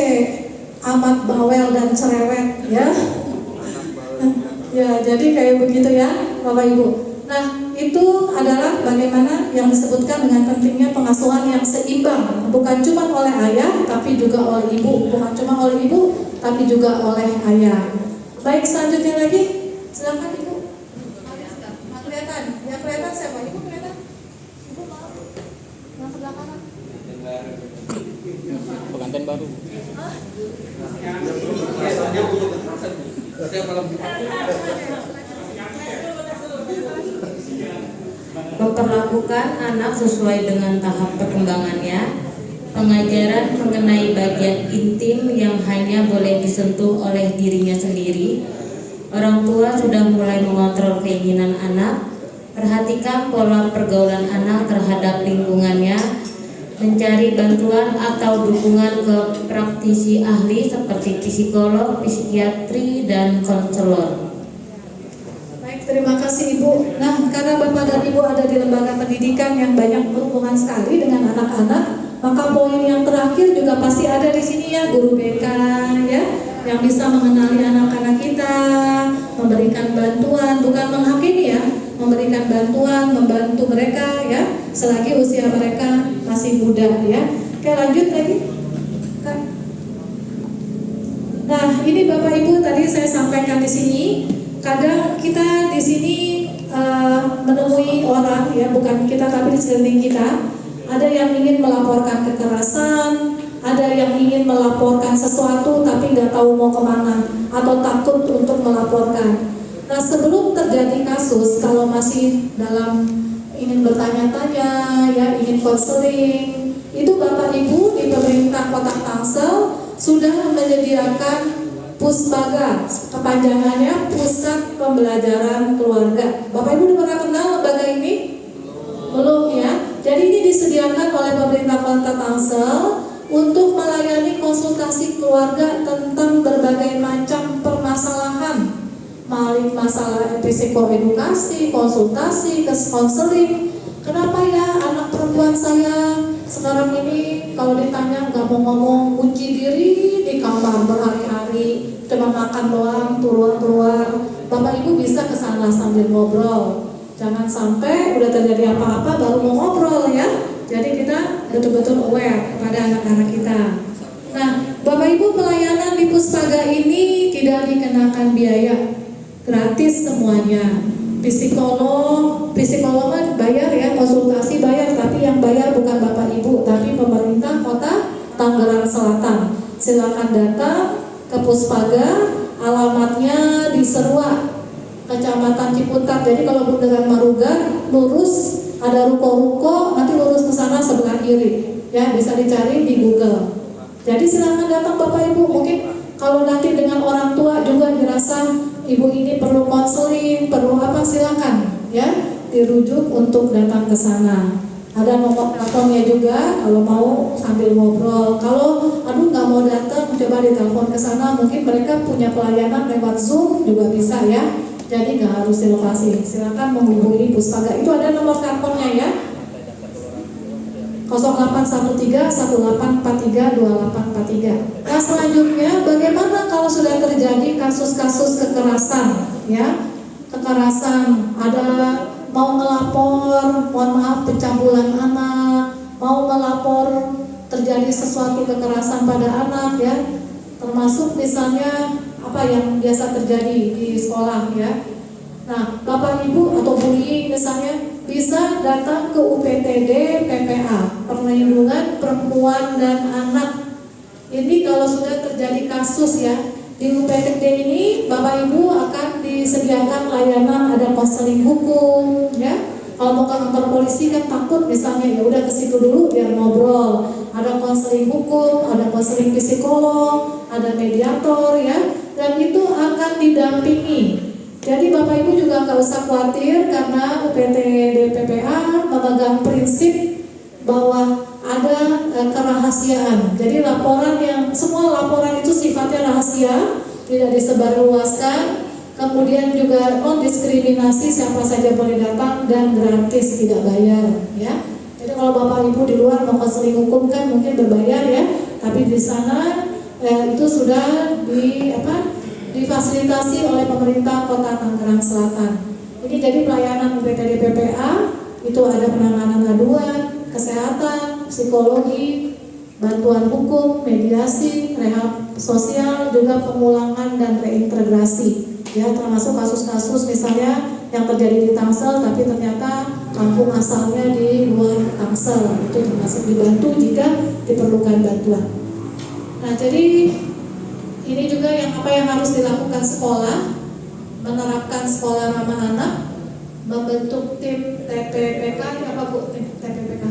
amat bawel dan cerewet ya. Ya, jadi kayak begitu ya Bapak Ibu. Nah, itu adalah bagaimana yang disebutkan dengan pentingnya pengasuhan yang seimbang, bukan cuma oleh ayah tapi juga oleh ibu, bukan cuma oleh ibu tapi juga oleh ayah. Baik, selanjutnya lagi silakan Ibu. Nggak kelihatan, ya kelihatan siapa? Ibu kelihatan? Ibu mau? Yang sebelah kanan. Pengantin baru. Memperlakukan anak sesuai dengan tahap perkembangannya. Pengajaran mengenai bagian intim yang hanya boleh disentuh oleh dirinya sendiri. Orang tua sudah mulai mengontrol keinginan anak. Perhatikan pola pergaulan anak terhadap lingkungannya. Mencari bantuan atau dukungan ke praktisi ahli seperti psikolog, psikiatri, dan konselor. Baik, terima kasih Ibu. Nah, karena Bapak dan Ibu ada di lembaga pendidikan yang banyak berhubungan sekali dengan anak-anak, maka poin yang terakhir juga pasti ada di sini ya, guru BK ya, yang bisa mengenali anak-anak kita, memberikan bantuan, bukan menghakimi ya, memberikan bantuan, membantu mereka ya, selagi usia mereka masih muda ya. Oke, lanjut lagi. Nah, ini Bapak Ibu tadi saya sampaikan di sini. Kadang kita di sini menemui orang ya, bukan kita tapi di sekeliling kita, ada yang ingin melaporkan kekerasan, ada yang ingin melaporkan sesuatu tapi nggak tahu mau kemana atau takut untuk melaporkan. Nah, sebelum terjadi kasus, kalau masih dalam ingin bertanya-tanya ya, ingin konseling, itu Bapak Ibu di pemerintah Kota Tangsel sudah menyediakan Puspaga, kepanjangannya Pusat Pembelajaran Keluarga. Bapak Ibu udah pernah kenal lembaga ini? Belum ya. Jadi ini disediakan oleh pemerintah Kota Tangsel untuk melayani konsultasi keluarga tentang berbagai macam permasalahan, mulai masalah psikoedukasi, konsultasi, konseling. Kenapa ya anak perempuan saya sekarang ini kalau ditanya nggak mau ngomong, kunci diri di kamar berhari-hari, cuma makan doang, keluar-keluar. Bapak Ibu bisa ke sana sambil ngobrol. Jangan sampai udah terjadi apa-apa baru mau ngobrol ya. Jadi kita betul-betul aware kepada anak-anak kita. Nah, Bapak Ibu, pelayanan di Puspaga ini tidak dikenakan biaya, gratis semuanya. Psikolog bayar ya, konsultasi bayar, tapi yang bayar bukan Bapak Ibu, tapi pemerintah Kota Tangerang Selatan. Silakan datang ke Puspaga, alamatnya di Serua, Kecamatan Ciputat. Jadi kalau dengan Marugan lurus ada ruko-ruko, nanti lurus ke sana sebelah kiri ya, bisa dicari di Google. Jadi silakan datang Bapak Ibu. Mungkin kalau nanti dengan orang tua juga dirasa ibu ini perlu konseling, perlu apa, silakan ya dirujuk untuk datang ke sana. Ada nomor teleponnya juga kalau mau sambil ngobrol. Kalau aduh nggak mau datang, coba ditelepon ke sana. Mungkin mereka punya pelayanan lewat Zoom juga bisa ya. Jadi nggak harus di lokasi. Silakan menghubungi Puspaga. Itu ada nomor teleponnya ya. 0813-1843-2843. Nah selanjutnya, bagaimana kalau sudah terjadi kasus-kasus kekerasan ya? Kekerasan, ada mau ngelapor, mohon maaf pencabulan anak, mau melapor terjadi sesuatu kekerasan pada anak ya, termasuk misalnya apa yang biasa terjadi di sekolah ya. Nah, Bapak Ibu atau bullying misalnya bisa datang ke UPTD PPA, Perlindungan Perempuan dan Anak. Ini kalau sudah terjadi kasus ya, di UPTD ini Bapak Ibu akan disediakan layanan, ada konseling hukum ya. Kalau mau ke kantor polisi kan takut misalnya, ya udah ke situ dulu biar ngobrol. Ada konseling hukum, ada konseling psikolog, ada mediator ya, dan itu akan didampingi. Jadi Bapak Ibu juga nggak usah khawatir karena UPTD PPA memegang prinsip bahwa ada kerahasiaan. Jadi semua laporan itu sifatnya rahasia, tidak disebarluaskan. Kemudian juga non diskriminasi, siapa saja boleh datang dan gratis, tidak bayar ya. Jadi kalau Bapak Ibu di luar mau konseling hukum kan mungkin berbayar ya, tapi di sana itu sudah difasilitasi oleh pemerintah Kota Tangerang Selatan. Ini jadi pelayanan UPTD PPA itu ada penanganan aduan, kesehatan, psikologi, bantuan hukum, mediasi, rehab sosial, juga pemulangan dan reintegrasi. Ya, termasuk kasus-kasus misalnya yang terjadi di Tangsel tapi ternyata kampung asalnya di luar Tangsel, itu termasuk dibantu jika diperlukan bantuan. Nah, jadi ini juga yang harus dilakukan sekolah, menerapkan sekolah ramah anak, membentuk tim TPPK, apa Bu? Tim TPPK?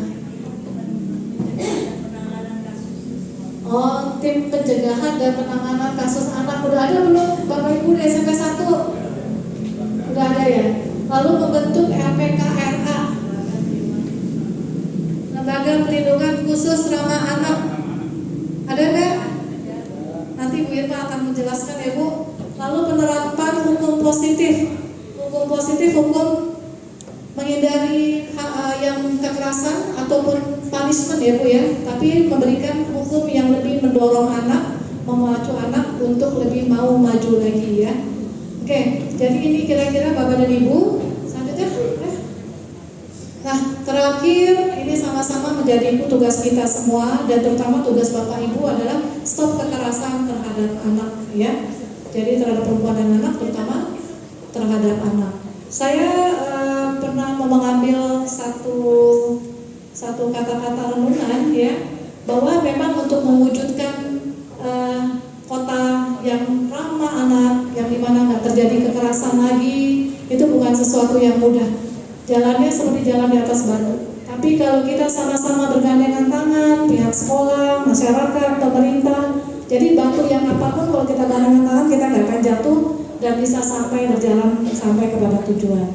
Oh, tim pencegahan dan penanganan kasus anak. Udah ada belum Bapak Ibu di SMP 1? Udah ada ya? Lalu membentuk LPKRA, Lembaga Pelindungan Khusus Ramah Anak. Ada nggak? Nanti Bu Irma akan menjelaskan ya Bu. Lalu penerapan hukum positif, hukum menghindari yang kekerasan ataupun punishment ya Bu ya, tapi memberikan hukum yang lebih mendorong anak, memacu anak untuk lebih mau maju lagi ya. Oke, jadi ini kira-kira Bapak dan Ibu. Selanjutnya, nah terakhir ini sama-sama menjadi tugas kita semua dan terutama tugas Bapak Ibu adalah stop kekerasan terhadap anak ya. Jadi terhadap perempuan dan anak, terutama terhadap anak. Saya pernah mengambil satu kata-kata renungan ya, bahwa memang untuk mewujudkan kota yang ramah anak, yang dimana nggak terjadi kekerasan lagi, itu bukan sesuatu yang mudah. Jalannya seperti jalan di atas batu. Tapi kalau kita sama-sama bergandengan tangan, pihak sekolah, masyarakat, pemerintah, jadi batu yang apapun kalau kita gandengan tangan kita nggak akan jatuh dan bisa berjalan sampai kepada tujuan.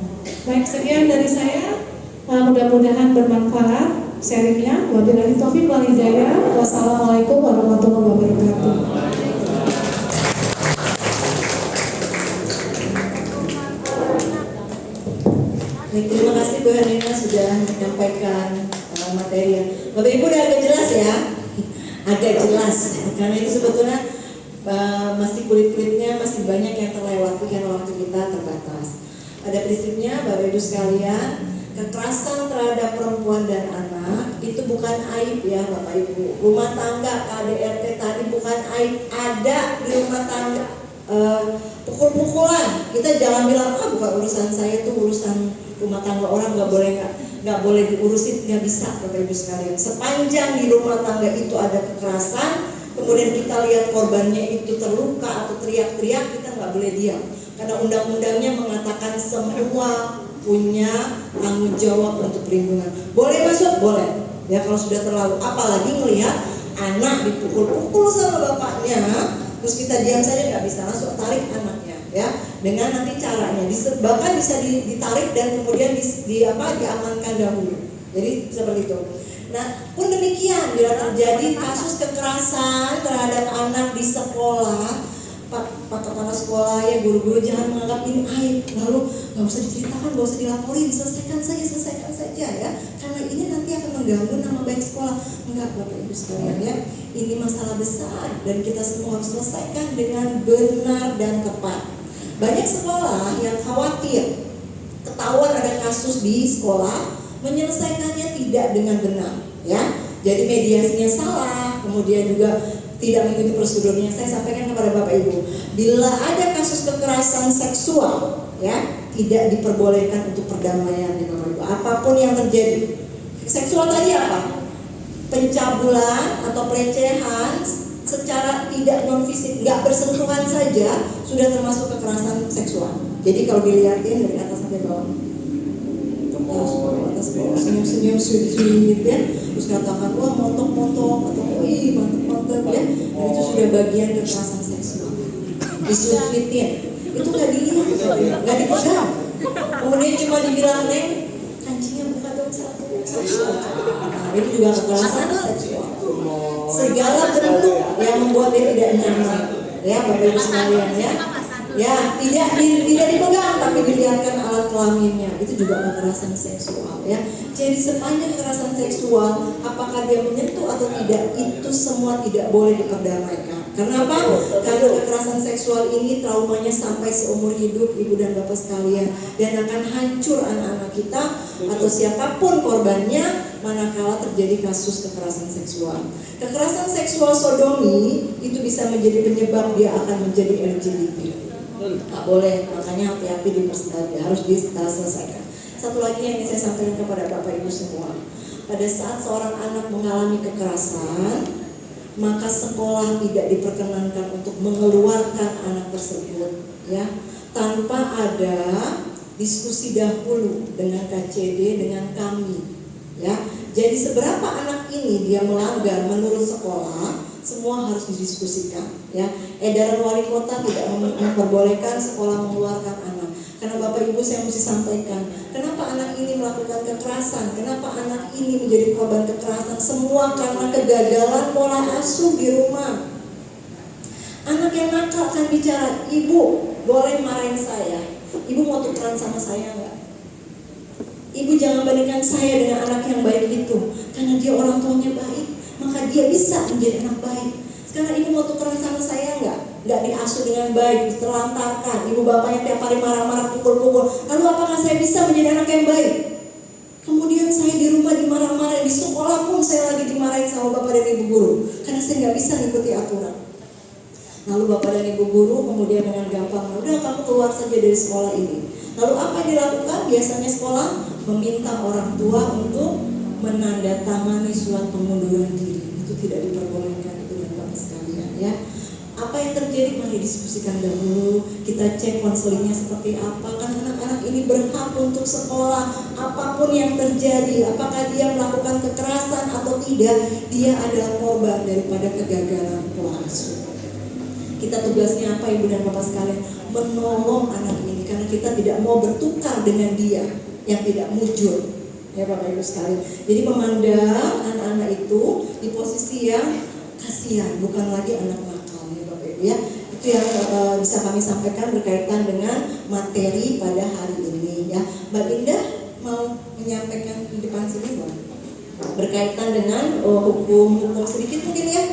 Baik, sekian dari saya. Mudah-mudahan bermanfaat sharingnya. Wabillahi taufiq wal hidayah. Wassalamualaikum warahmatullahi wabarakatuh. Baik, terima kasih Bu Herlina sudah menyampaikan materi. Bapak Ibu udah agak jelas ya, agak jelas karena itu sebetulnya masih kulit-kulitnya masih banyak yang terlewati karena waktu kita terbatas. Pada prinsipnya Bapak Ibu sekalian, kekerasan terhadap perempuan dan anak itu bukan aib ya Bapak Ibu. Rumah tangga KDRT tadi bukan aib, ada di rumah tangga. Pukul-pukulan, kita jangan bilang bukan urusan saya, itu urusan rumah tangga orang, nggak boleh diurusin, nggak bisa Bapak Ibu sekalian. Sepanjang di rumah tangga itu ada kekerasan, kemudian kita lihat korbannya itu terluka atau teriak-teriak, kita nggak boleh diam. Karena undang-undangnya mengatakan semua punya tanggung jawab untuk perlindungan. Boleh masuk? Boleh. Ya kalau sudah terlalu, apalagi melihat anak dipukul-pukul sama bapaknya, terus kita diam saja nggak bisa, langsung tarik anaknya. ya, dengan nanti caranya bahkan bisa ditarik dan kemudian diamankan dahulu. Jadi seperti itu. Nah, pun demikian bila terjadi kasus kekerasan terhadap anak di sekolah, Pak kepala sekolah ya, guru-guru jangan menganggap ini aib, lalu nggak usah diceritakan, nggak usah dilaporin, selesaikan saja ya, karena ini nanti akan mengganggu nama baik sekolah. Enggak, Bapak Ibu sekalian ya, ini masalah besar dan kita semua harus selesaikan dengan benar dan tepat. Banyak sekolah yang khawatir ketahuan ada kasus di sekolah, menyelesaikannya tidak dengan benar ya, jadi mediasinya salah, kemudian juga tidak mengikuti prosedurnya. Saya sampaikan kepada Bapak Ibu, bila ada kasus kekerasan seksual ya, tidak diperbolehkan untuk perdamaian ya Bapak Ibu, apapun yang terjadi. Seksual tadi apa? Pencabulan atau pelecehan secara tidak non fisik, nggak bersentuhan saja sudah termasuk kekerasan seksual. Jadi kalau dilihatin dari atas sampai bawah, atas bawah, senyum-senyum sweet ya, terus katakan wah montok-montok atau wih mantep-mantep ya, nah, itu sudah bagian kekerasan seksual. Disuitin itu nggak dilihat, nggak dipegang, kemudian cuma dibilang neng kancingnya buka dong satu. Nah, itu juga kekerasan seksual. Segala bentuk yang membuat dia tidak nyaman ya Bapak Ibu sekalian ya, tidak dipegang tapi dilihatkan alat kelaminnya, itu juga kekerasan seksual ya. Jadi sepanjang kekerasan seksual, apakah dia menyentuh atau tidak, itu semua tidak boleh diperdamaikan. Kenapa? Karena kekerasan seksual ini traumanya sampai seumur hidup Ibu dan Bapak sekalian, dan akan hancur anak-anak kita atau siapapun korbannya manakala terjadi kasus kekerasan seksual. Kekerasan seksual sodomi itu bisa menjadi penyebab dia akan menjadi LGBT. Nggak boleh, makanya hati-hati harus diselesaikan. Satu lagi yang ingin saya sampaikan kepada Bapak Ibu semua, pada saat seorang anak mengalami kekerasan, maka sekolah tidak diperkenankan untuk mengeluarkan anak tersebut ya, tanpa ada diskusi dahulu dengan KCD, dengan kami ya. Jadi seberapa anak ini dia melanggar menurut sekolah, semua harus didiskusikan ya. Edaran wali kota tidak memperbolehkan sekolah mengeluarkan anak. Karena Bapak Ibu saya mesti sampaikan, kenapa anak ini melakukan kekerasan, kenapa anak ini menjadi korban kekerasan, semua karena kegagalan pola asuh di rumah. Anak yang nakal akan bicara, ibu boleh marahin saya, ibu mau tukeran sama saya enggak? Ibu jangan bandingkan saya dengan anak yang baik itu, karena dia orang tuanya baik, maka dia bisa menjadi anak baik. Sekarang ibu mau tukeran sama saya enggak? Enggak diasuh dengan baik, ditelantarkan, ibu bapaknya tiap hari marah-marah, pukul-pukul. Lalu apakah saya bisa menjadi anak yang baik? Kemudian saya di rumah dimarah-marah, di sekolah pun saya lagi dimarahin sama bapak dan ibu guru, karena saya nggak bisa ngikuti aturan. Lalu bapak dan ibu guru kemudian dengan gampang, udah kamu keluar saja dari sekolah ini. Lalu apa yang dilakukan? Biasanya sekolah meminta orang tua untuk menandatangani surat pengunduran diri. Itu tidak diperbolehkan itu dan bapak sekalian ya. Apa yang terjadi mari diskusikan dahulu, kita cek konselingnya seperti apa, kan anak-anak ini berhak untuk sekolah. Apapun yang terjadi, apakah dia melakukan kekerasan atau tidak, dia adalah korban daripada kegagalan pola asuh. Kita tugasnya apa Ibu dan Bapak sekalian? Menolong anak ini, karena kita tidak mau bertukar dengan dia yang tidak mujur ya Bapak Ibu sekalian. Jadi memandang anak-anak itu di posisi yang kasihan, bukan lagi anak nakal ya Bapak Ibu ya. Itu yang bisa kami sampaikan berkaitan dengan materi pada hari ini ya. Mbak Indah mau menyampaikan di depan sini Mbak, berkaitan dengan hukum sedikit mungkin ya,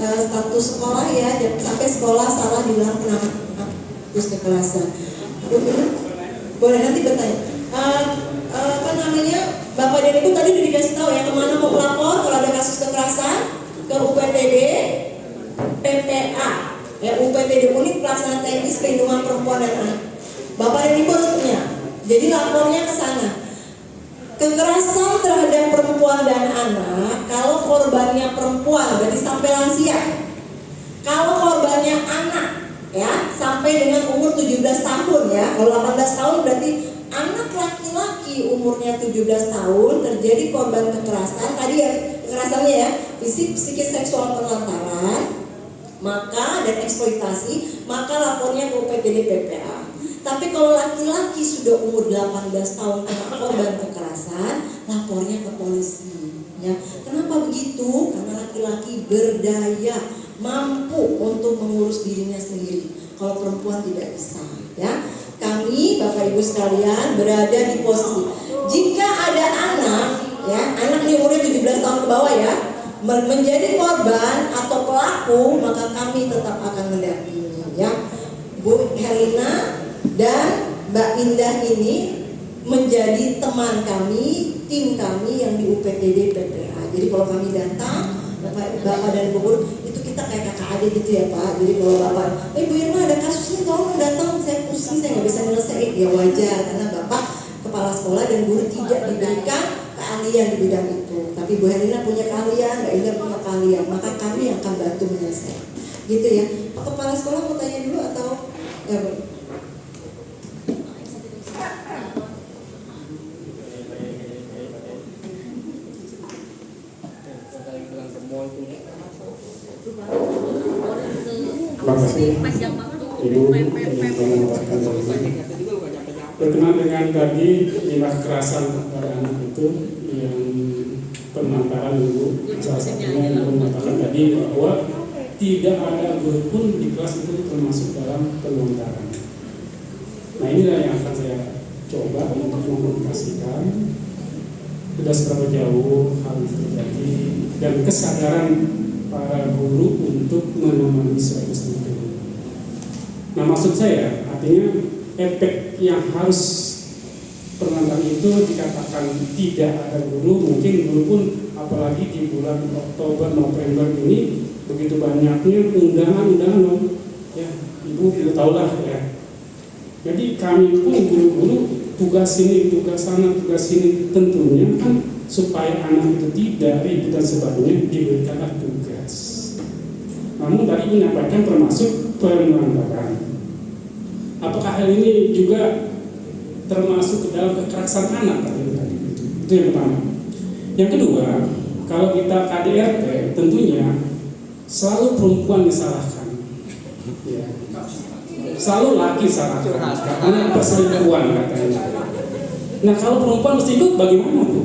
status sekolah ya, sampai sekolah salah dibilang terus kekerasan. Boleh nanti bertanya. Apa namanya, Bapak dan Ibu tadi udah dikasih tahu ya kemana mau melapor kalau ada kasus kekerasan, ke UPTD, PPA, ya UPTD Unit Pelaksana Teknis Perlindungan Perempuan dan Anak. Bapak dan Ibu harus punya. Jadi lapornya ke sana. Kekerasan terhadap perempuan dan anak, kalau korbannya perempuan berarti sampai lansia. Kalau korbannya anak ya, sampai dengan umur 17 tahun ya. Kalau 18 tahun berarti anak laki-laki umurnya 17 tahun terjadi korban kekerasan. Tadi ya kekerasannya ya, fisik, psikis, seksual, penelantaran. maka dan eksploitasi, maka lapornya ke UPTD PPA. Tapi kalau laki-laki sudah umur 18 tahun kena korban kekerasan, lapornya ke polisi. Ya, kenapa begitu? Karena laki-laki berdaya, mampu untuk mengurus dirinya sendiri. Kalau perempuan tidak bisa. Ya, kami Bapak Ibu sekalian berada di posisi. Jika ada anak, ya, anak di umurnya 17 tahun ke bawah ya, menjadi korban atau pelaku, maka kami tetap akan mendampingi. Ya, Bu Helena dan Mbak Indah ini menjadi teman kami, tim kami yang di UPTD PPA. Jadi kalau kami datang, Bapak dan Ibu guru, itu kita kayak kakak adik gitu ya Pak. Jadi kalau Bapak, Bu Irma ada kasus ini, tolong datang, saya pusing, saya nggak bisa nyelesain. Ya wajar, karena Bapak kepala sekolah dan guru tidak diberikan keahlian di bidang itu. Tapi Bu Helena punya keahlian, Mbak Indah punya keahlian, maka kami akan bantu menyelesaikan. Gitu ya. Pak Kepala Sekolah mau tanya dulu atau ya Bu? Terima kasih Ibu yang menyampaikan tadi. Berkenaan dengan tadi tindak kekerasan pada anak itu yang penelantaran Ibu, salah satunya Ibu mengatakan tadi bahwa tidak ada guru pun di kelas itu termasuk dalam penelantaran. Nah inilah yang akan saya coba untuk mengkomunikasikan sudah seberapa jauh hal itu terjadi dan kesadaran para guru untuk menemani siswa itu sendiri. Nah maksud saya artinya efek yang harus penelantaran itu dikatakan tidak ada guru, mungkin guru pun apalagi di bulan Oktober November ini begitu banyaknya undangan-undangan, ya Ibu juga tahulah ya. Jadi kami pun guru-guru tugas ini, tugas sana, tugas ini tentunya kan supaya anak itu tidak ribut dan sebagainya diberikanlah tugas. Namun tadi menyampaikan termasuk penelantaran. Apakah hal ini juga termasuk ke dalam kekerasan anak tadi? Itu yang pertama. Yang kedua, kalau kita KDRT tentunya selalu perempuan disalahkan. Ya. Selalu laki salahkan karena perselingkuhan katanya. Nah kalau perempuan berselingkuh bagaimana Bu?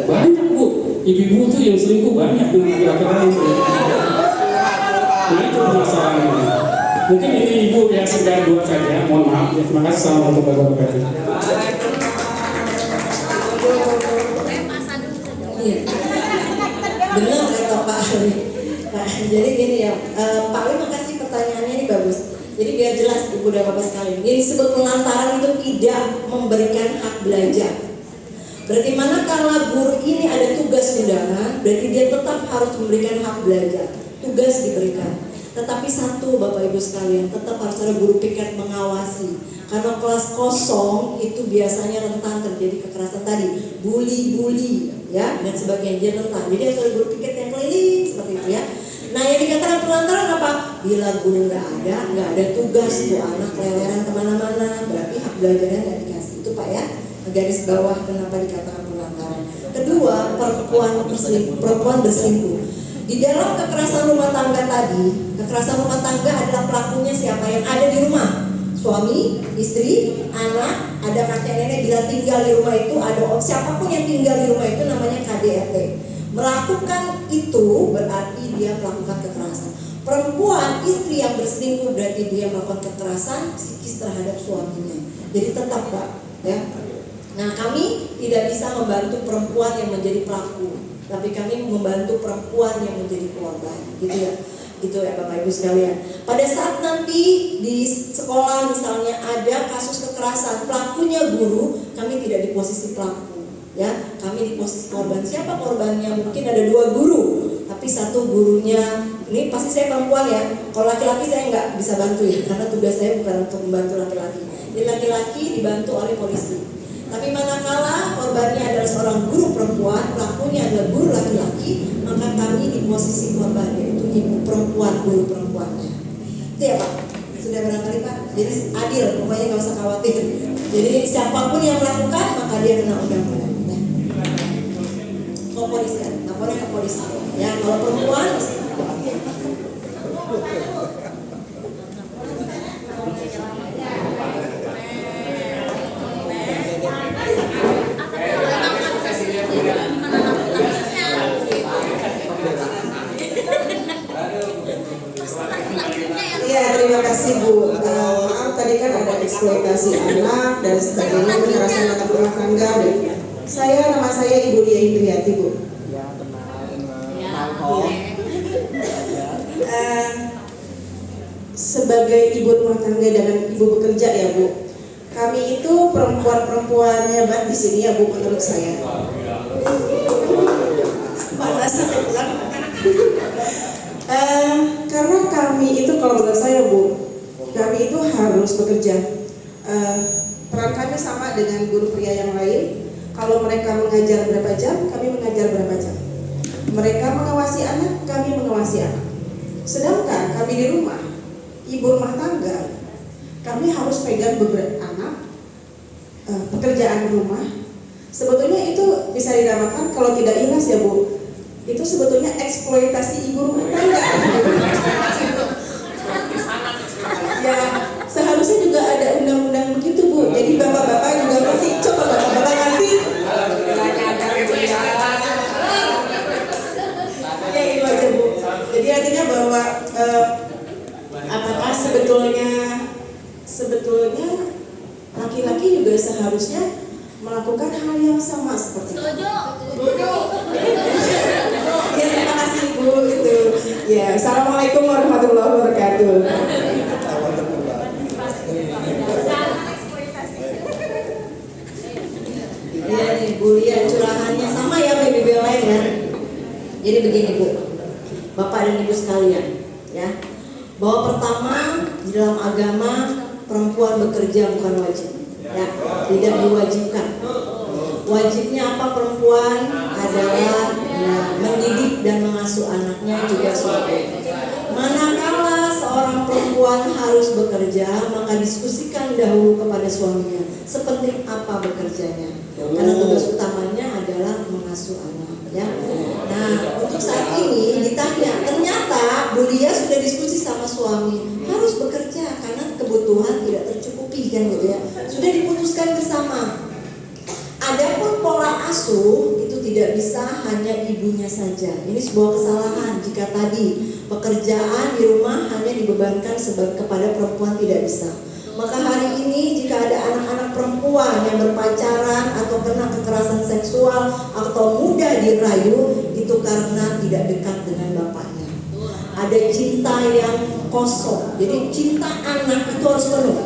Banyak Bu, ibu-ibu itu yang selingkuh banyak dengan laki-laki lain. Nah itu permasalahannya. Mungkin ini Ibu yang sekedar dua saja, mohon maaf. Ya, terima kasih. Assalamualaikum warahmatullahi wabarakatuh. Iya. Benar kata Pak Ali. Nah, jadi gini ya, Pak Ali makasih pertanyaannya ini bagus. Jadi biar jelas Ibu dan Bapak sekalian, yang disebut penelantaran itu tidak memberikan hak belajar. Berarti manakala guru ini ada tugas undangan, berarti dia tetap harus memberikan hak belajar. Tugas diberikan. Tetapi satu Bapak Ibu sekalian, tetap harus ada guru piket mengawasi. Karena kelas kosong itu biasanya rentan terjadi kekerasan tadi, bully, ya dan sebagainya, dia rentan. Jadi harus ada guru piket yang keliling seperti itu ya. Nah yang dikatakan penelantaran apa? Bila guru nggak ada tugas tuh anak leleran kemana-mana, berarti hak belajarnya nggak dikasih. Itu Pak ya, garis bawah kenapa dikatakan penelantaran. Kedua, perempuan berselingkuh. Di dalam kekerasan rumah tangga tadi, kekerasan rumah tangga adalah pelakunya siapa yang ada di rumah. Suami, istri, anak, ada kakek nenek. Bila tinggal di rumah itu ada siapapun yang tinggal di rumah itu namanya KDRT. Melakukan itu berarti dia melakukan kekerasan. Perempuan, istri yang berselingkuh berarti dia melakukan kekerasan psikis terhadap suaminya. Jadi tetap Pak, ya. Nah kami tidak bisa membantu perempuan yang menjadi pelaku, tapi kami membantu perempuan yang menjadi korban, gitu ya. Gitu ya Bapak Ibu sekalian. Pada saat nanti di sekolah misalnya ada kasus kekerasan, pelakunya guru, kami tidak di posisi pelaku, ya. Kami di posisi korban. Siapa korbannya? Mungkin ada dua guru, tapi satu gurunya ini pasti saya perempuan ya. Kalau laki-laki saya nggak bisa bantu ya, karena tugas saya bukan untuk membantu laki-laki. Jadi laki-laki dibantu oleh polisi. Tapi manakala korbannya adalah seorang guru perempuan, pelakunya adalah guru laki-laki, maka kami di posisi korban, yaitu ibu perempuan, guru perempuannya. Itu ya Pak, sudah barangkali Pak. Jadi adil, pokoknya nggak usah khawatir. Jadi siapapun yang melakukan, maka dia kena undang-undang. Ya. Kepolisian, lapornya ke polisi. Ya kalau perempuan, bagaimana kekerasan dalam rumah tangga. Nama saya Ibu Lia Indriati, Bu. Sebagai ibu rumah tangga dan ibu bekerja ya, Bu. Kami itu perempuan-perempuan hebat di sini ya, Bu, menurut saya. Panas sampai pulang. Karena kami itu kalau menurut saya, Bu, kami itu harus bekerja. Peran kami sama dengan guru pria yang lain. Kalau mereka mengajar berapa jam, kami mengajar berapa jam. Mereka mengawasi anak, kami mengawasi anak. Sedangkan kami di rumah, ibu rumah tangga, kami harus pegang beberapa anak, pekerjaan rumah. Sebetulnya itu bisa dinamakan, kalau tidak ikhlas ya, Bu, itu sebetulnya eksploitasi ibu rumah tangga. Ya, seharusnya juga ada undang-undang begitu, Bu. Jadi bapak-bapak juga ngerti. Coba bapak-bapak ngerti. Ya itu aja, Bu. Jadi artinya bahwa apakah sebetulnya laki-laki juga seharusnya melakukan hal yang sama seperti itu. Ya, terima kasih, Bu. Gitu. Ya, assalamualaikum warahmatullahi wabarakatuh. Iya nih Bu Lia, curahannya sama ya BBB lain ya. Jadi begini Bu, Bapak dan Ibu sekalian, ya, bahwa pertama di dalam agama perempuan bekerja bukan wajib, ya, tidak diwajibkan. Wajibnya apa perempuan adalah ya, mendidik dan mengasuh anaknya juga suami. Manakala seorang perempuan harus bekerja, maka diskusikan dahulu kepada suaminya sepenting apa bekerjanya. Karena tugas utamanya adalah mengasuh anak, ya. Nah, untuk saat ini ditanya, ternyata Bu Lia sudah diskusi sama suami harus bekerja karena kebutuhan tidak tercukupi kan gitu ya. Sudah diputuskan bersama. Adapun pola asuh itu tidak bisa hanya ibunya saja. Ini sebuah kesalahan jika tadi pekerjaan di rumah hanya dibebankan kepada perempuan, tidak bisa. Maka hari ini jika ada anak-anak perempuan yang berpacaran atau kena kekerasan seksual atau mudah dirayu, itu karena tidak dekat dengan bapaknya. Ada cinta yang kosong. Jadi cinta anak itu harus penuh.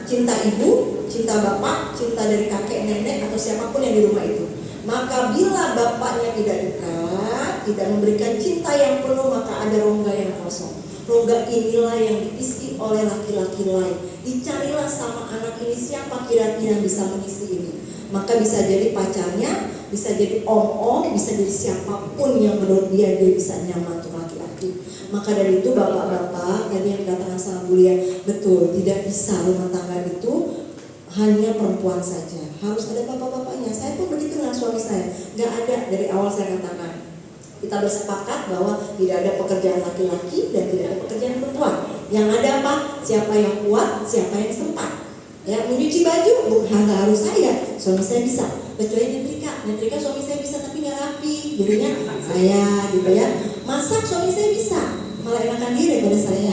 Cinta ibu, cinta bapak, cinta dari kakek, nenek atau siapapun yang di rumah itu. Maka bila bapaknya tidak dekat, tidak memberikan cinta yang penuh, maka ada rongga yang kosong. Rongga inilah yang diisi oleh laki-laki lain. Dicarilah sama anak ini siapa kira-kira yang bisa mengisi ini. Maka bisa jadi pacarnya, bisa jadi om-om, bisa jadi siapapun yang menurut dia bisa nyaman untuk laki-laki. Maka dari itu bapak-bapak tadi yang dikatakan sama Bu Lia, betul, tidak bisa rumah tangga itu hanya perempuan saja, harus ada bapak-bapaknya. Saya pun begitu dengan suami saya, nggak ada. Dari awal saya katakan, kita bersepakat bahwa tidak ada pekerjaan laki-laki dan tidak ada pekerjaan perempuan. Yang ada apa? Siapa yang kuat, siapa yang sempat. Ya, mencuci baju bukan nggak harus saya, suami saya bisa. Kecuali nyetrika suami saya bisa tapi nggak rapi, jadinya saya gitu ya. Masak suami saya bisa, malah enakan diri daripada saya.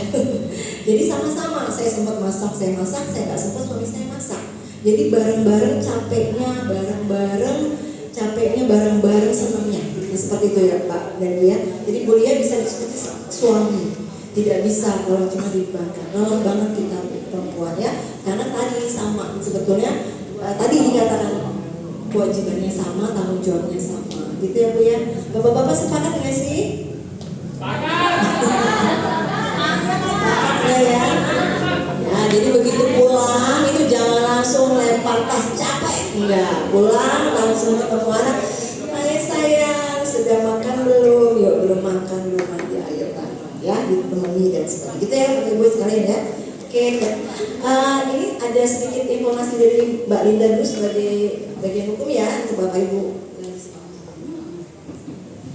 Jadi sama-sama, saya sempat masak, saya nggak sempat, suami saya masak. Jadi bareng-bareng capeknya, bareng-bareng senangnya. Nah, seperti itu ya Pak dan Bu ya. Jadi Bu Lia bisa diskusi suami, tidak bisa kalau cuma dibanggakan. Nolong banget kita perempuan ya, karena tadi sama sebetulnya tadi dikatakan kewajibannya sama, tanggung jawabnya sama, gitu ya Bu ya. Bapak-bapak sepakat nggak sih? Sepakat ya. Ya, jadi begitu pulang itu jangan langsung lempar tas capek, enggak. Pulang langsung ketemu anak, sayang sudah makan belum? Yuk belum makan belum mandi, ayo ya ditemani dan sebagainya. Gitu ya Ibu sekalian ya. Oke, ini ada sedikit informasi dari Mbak Linda dulu sebagai bagian hukum ya untuk Bapak Ibu.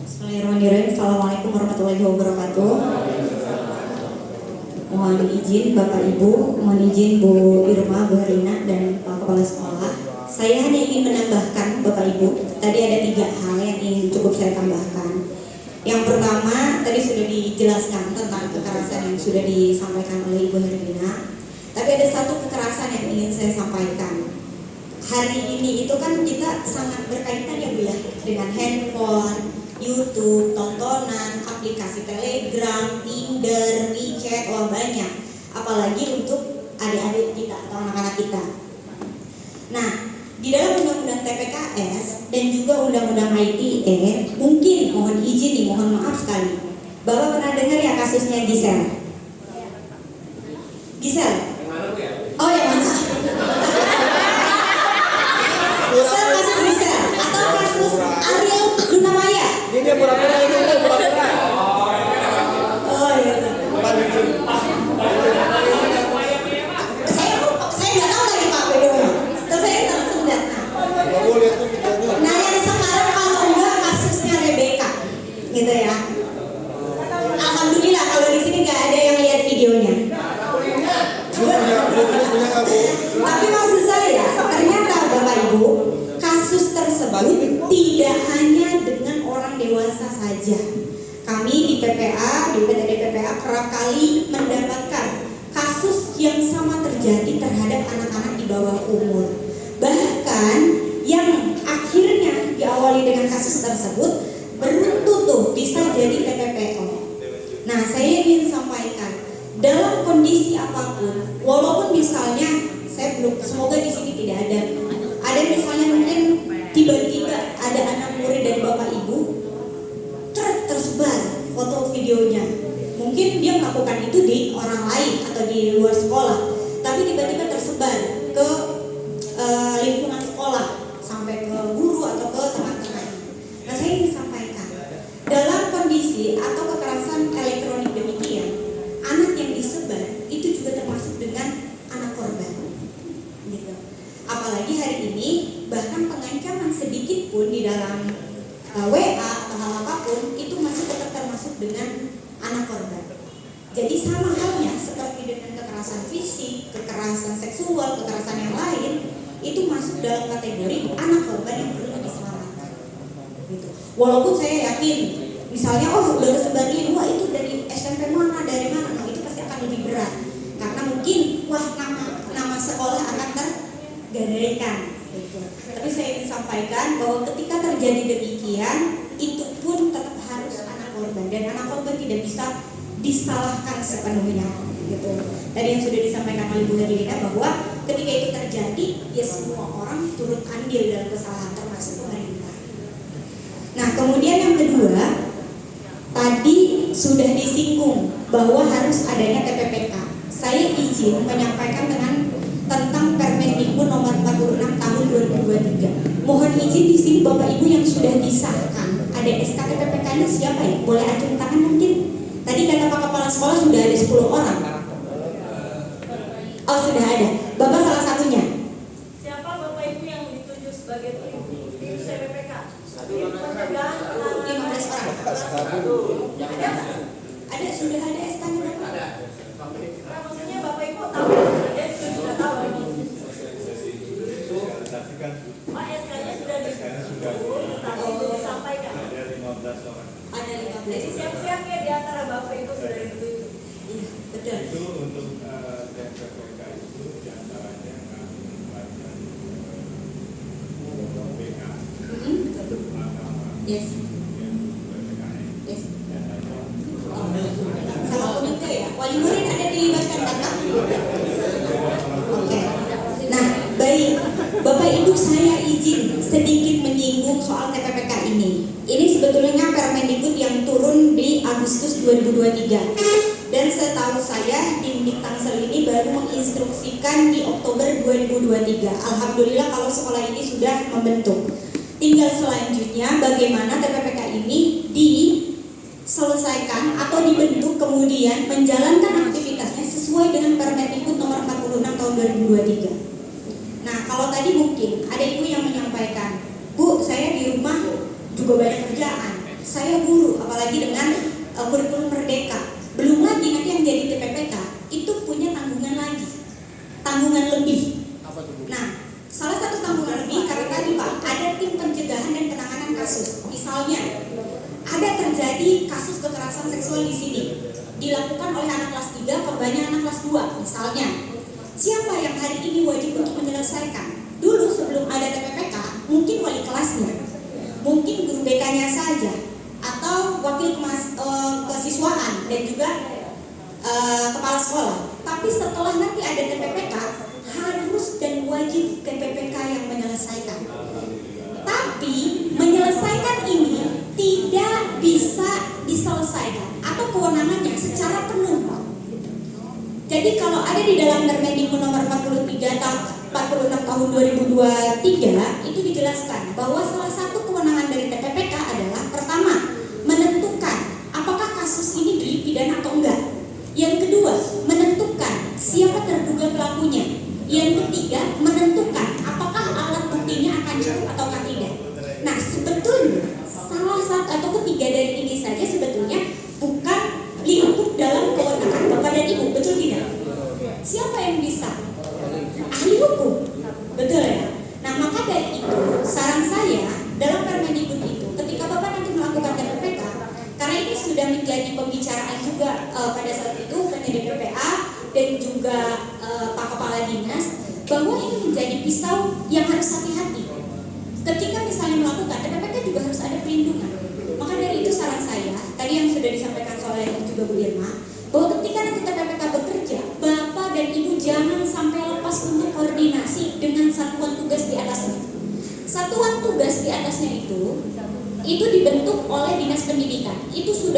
Bismillahirrahmanirrahim. Assalamualaikum warahmatullahi wabarakatuh. Mohon izin Bapak Ibu, mohon izin Bu Irma, Bu Herlina dan Pak Kepala Sekolah. Saya hanya ingin menambahkan Bapak Ibu, tadi ada 3 hal yang ingin cukup saya tambahkan. Yang pertama, tadi sudah dijelaskan tentang kekerasan yang sudah disampaikan oleh Ibu Herlina. Tapi ada satu kekerasan yang ingin saya sampaikan. hari ini itu kan kita sangat berkaitan ya Bu ya, dengan handphone, YouTube, tontonan, aplikasi Telegram, Tinder, WeChat, wah banyak. Apalagi untuk adik-adik kita atau anak-anak kita. Nah, di dalam Undang-Undang TPKS dan juga Undang-Undang ITE, mungkin mohon izin nih, mohon maaf sekali, Bapak pernah dengar ya kasusnya Gisel? Gisel? Oh yang mana? Kasus Gisel atau kasus Ariel Lunamaya? Ini pura-pura itu pura-pura. Oh iya. Saya nggak tahu lagi Pak videonya. Tapi saya tahu sebentar. Nah yang sekarang kalau enggak kasusnya Rebecca, gitu ya. Alhamdulillah kalau di sini nggak ada yang lihat videonya. Tapi maksud saya ternyata Bapak Ibu, kasus tersebut tidak hanya dengan orang dewasa saja. Kami di PPA, di PTD PPA kerap kali mendapatkan kasus yang sama terjadi terhadap anak-anak di bawah umur. Bahkan yang akhirnya diawali dengan kasus tersebut beruntung tuh bisa jadi TPPO. Nah, saya ingin sampaikan dalam kondisi apapun, walaupun misalnya saya belum, semoga di sini tidak ada misalnya mungkin tiba-tiba ada anak murid dari Bapak Ibu tersebar foto videonya. Mungkin dia melakukan itu di orang lain atau di luar sekolah, tapi tiba-tiba tersebar ke lingkungan sekolah sampai ke guru atau ke teman-teman. Nah, saya ingin sampaikan dalam kondisi atau kekerasan elektronik demikian, anak yang disebar itu juga termasuk dengan anak korban, gitu. Apalagi hari ini bahkan pengancaman sedikit pun di dalam WA atau hal apapun itu masih tetap termasuk dengan anak korban. Jadi sama halnya seperti dengan kekerasan fisik, kekerasan seksual, kekerasan yang lain itu masuk dalam kategori anak korban yang perlu diselamatkan. Gitu. Walaupun saya yakin, misalnya udah kesebar ini, wah itu dari SMP mana, dari mana, nah itu pasti akan lebih berat. Karena mungkin nama sekolah akan tergadaikan. Gitu. Tapi saya ingin sampaikan bahwa ketika terjadi demikian, itu pun tetap harus anak korban dan anak korban tidak bisa disalahkan sepenuhnya. Gitu. Tadi yang sudah disampaikan oleh Bu Herlina bahwa ketika itu terjadi, ya semua orang turut andil dalam kesalahan termasuk pemerintah. Nah, kemudian yang kedua, tadi sudah disinggung bahwa harus adanya TPPK. Saya izin menyampaikan tentang Permendikbud nomor 46 tahun 2023. Mohon izin di sini Bapak Ibu yang sudah disahkan. Ada SK TPPK-nya siapa ya? Boleh acung tangan mungkin? Tadi kata Pak Kepala Sekolah sudah ada 10 orang. Oh sudah ada. Bapak salah satunya. Siapa Bapak Ibu yang ditunjuk sebagai tim TPPK? Tim pencegahan penanganan 15 orang. Ada nggak? Ada, sudah ada SK-nya Bapak? Nah, maksudnya Bapak Ibu tahu, ada itu sudah tahu ini. Pak SK-nya sudah ditunjuk, tapi belum disampaikan. Ada 15. Jadi siap-siap ya di antara Bapak Ibu sudah ditunjuk. Iya, betul. Itu untuk TPPK itu diantaranya kami membaca PK, Yes. Yes. Sama komite ya. Wali murid ada dilibatkan Kakak? Oke. Nah, baik. Bapak Ibu saya izin sedikit menyinggung soal TPPK ini. Ini sebetulnya Permendikbud yang turun di Agustus 2023. Dan setahu saya Dimdik Tangsel ini baru menginstruksikan di Oktober 2023. Alhamdulillah kalau sekolah ini sudah membentuk. Tinggal selanjutnya bagaimana TPPK ini diselesaikan atau dibentuk kemudian menjalankan aktivitasnya sesuai dengan Permendikbud nomor 46 tahun 2023. Nah, kalau tadi mungkin ada ibu yang menyampaikan, Bu, saya di rumah juga banyak kerjaan. Saya guru, apalagi dengan kurikulum merdeka. Belum lagi nanti yang jadi TPPK itu punya tanggungan lagi, tanggungan lebih. Nah, salah satu tanggungan lebih karena tadi Pak ada tim pencegahan dan penanganan kasus. Misalnya ada terjadi kasus kekerasan seksual di sini dilakukan oleh anak kelas 3 korbannya anak kelas 2 misalnya. Siapa yang hari ini wajib untuk menyelesaikan? Dulu sebelum mungkin guru BK-nya saja atau wakil kesiswaan dan juga kepala sekolah. Tapi setelah nanti ada TPPK, harus dan wajib TPPK yang menyelesaikan. Tapi menyelesaikan ini tidak bisa diselesaikan atau kewenangannya secara penuh, Pak. Jadi kalau ada di dalam Permendikbud nomor 46 tahun 2023 itu dijelaskan bahwa salah satu kewenangan dari TPPK adalah pertama, menentukan apakah kasus ini delik pidana atau enggak. Yang kedua, menentukan siapa terduga pelakunya. Yang ketiga, menentukan apakah alat buktinya akan cukup atau tidak. Nah, sebetulnya salah satu atau ketiga dari ini saja sebetulnya bukan lingkup dalam kewenangan Bapak dan Ibu, betul tidak? Siapa yang bisa? Ahli hukum, betul ya? Nah, maka dari itu saran saya dalam Permendikbud itu, ketika Bapak nanti melakukan TPPK, karena ini sudah menjadi pembicaraan juga pada saat itu penyidik PPA dan juga Pak Kepala Dinas, bahwa ini menjadi pisau yang harus hati-hati. Ketika misalnya melakukan TPPK juga harus ada perlindungan. Maka dari itu saran saya, tadi yang sudah disampaikan oleh juga Bu Irma, bahwa ketika nanti TPPK bekerja, Bapak dan Ibu jangan sampai lepas untuk koordinasi dengan satuan tugas di atasnya. Satuan tugas di atasnya itu dibentuk oleh Dinas Pendidikan. Itu sudah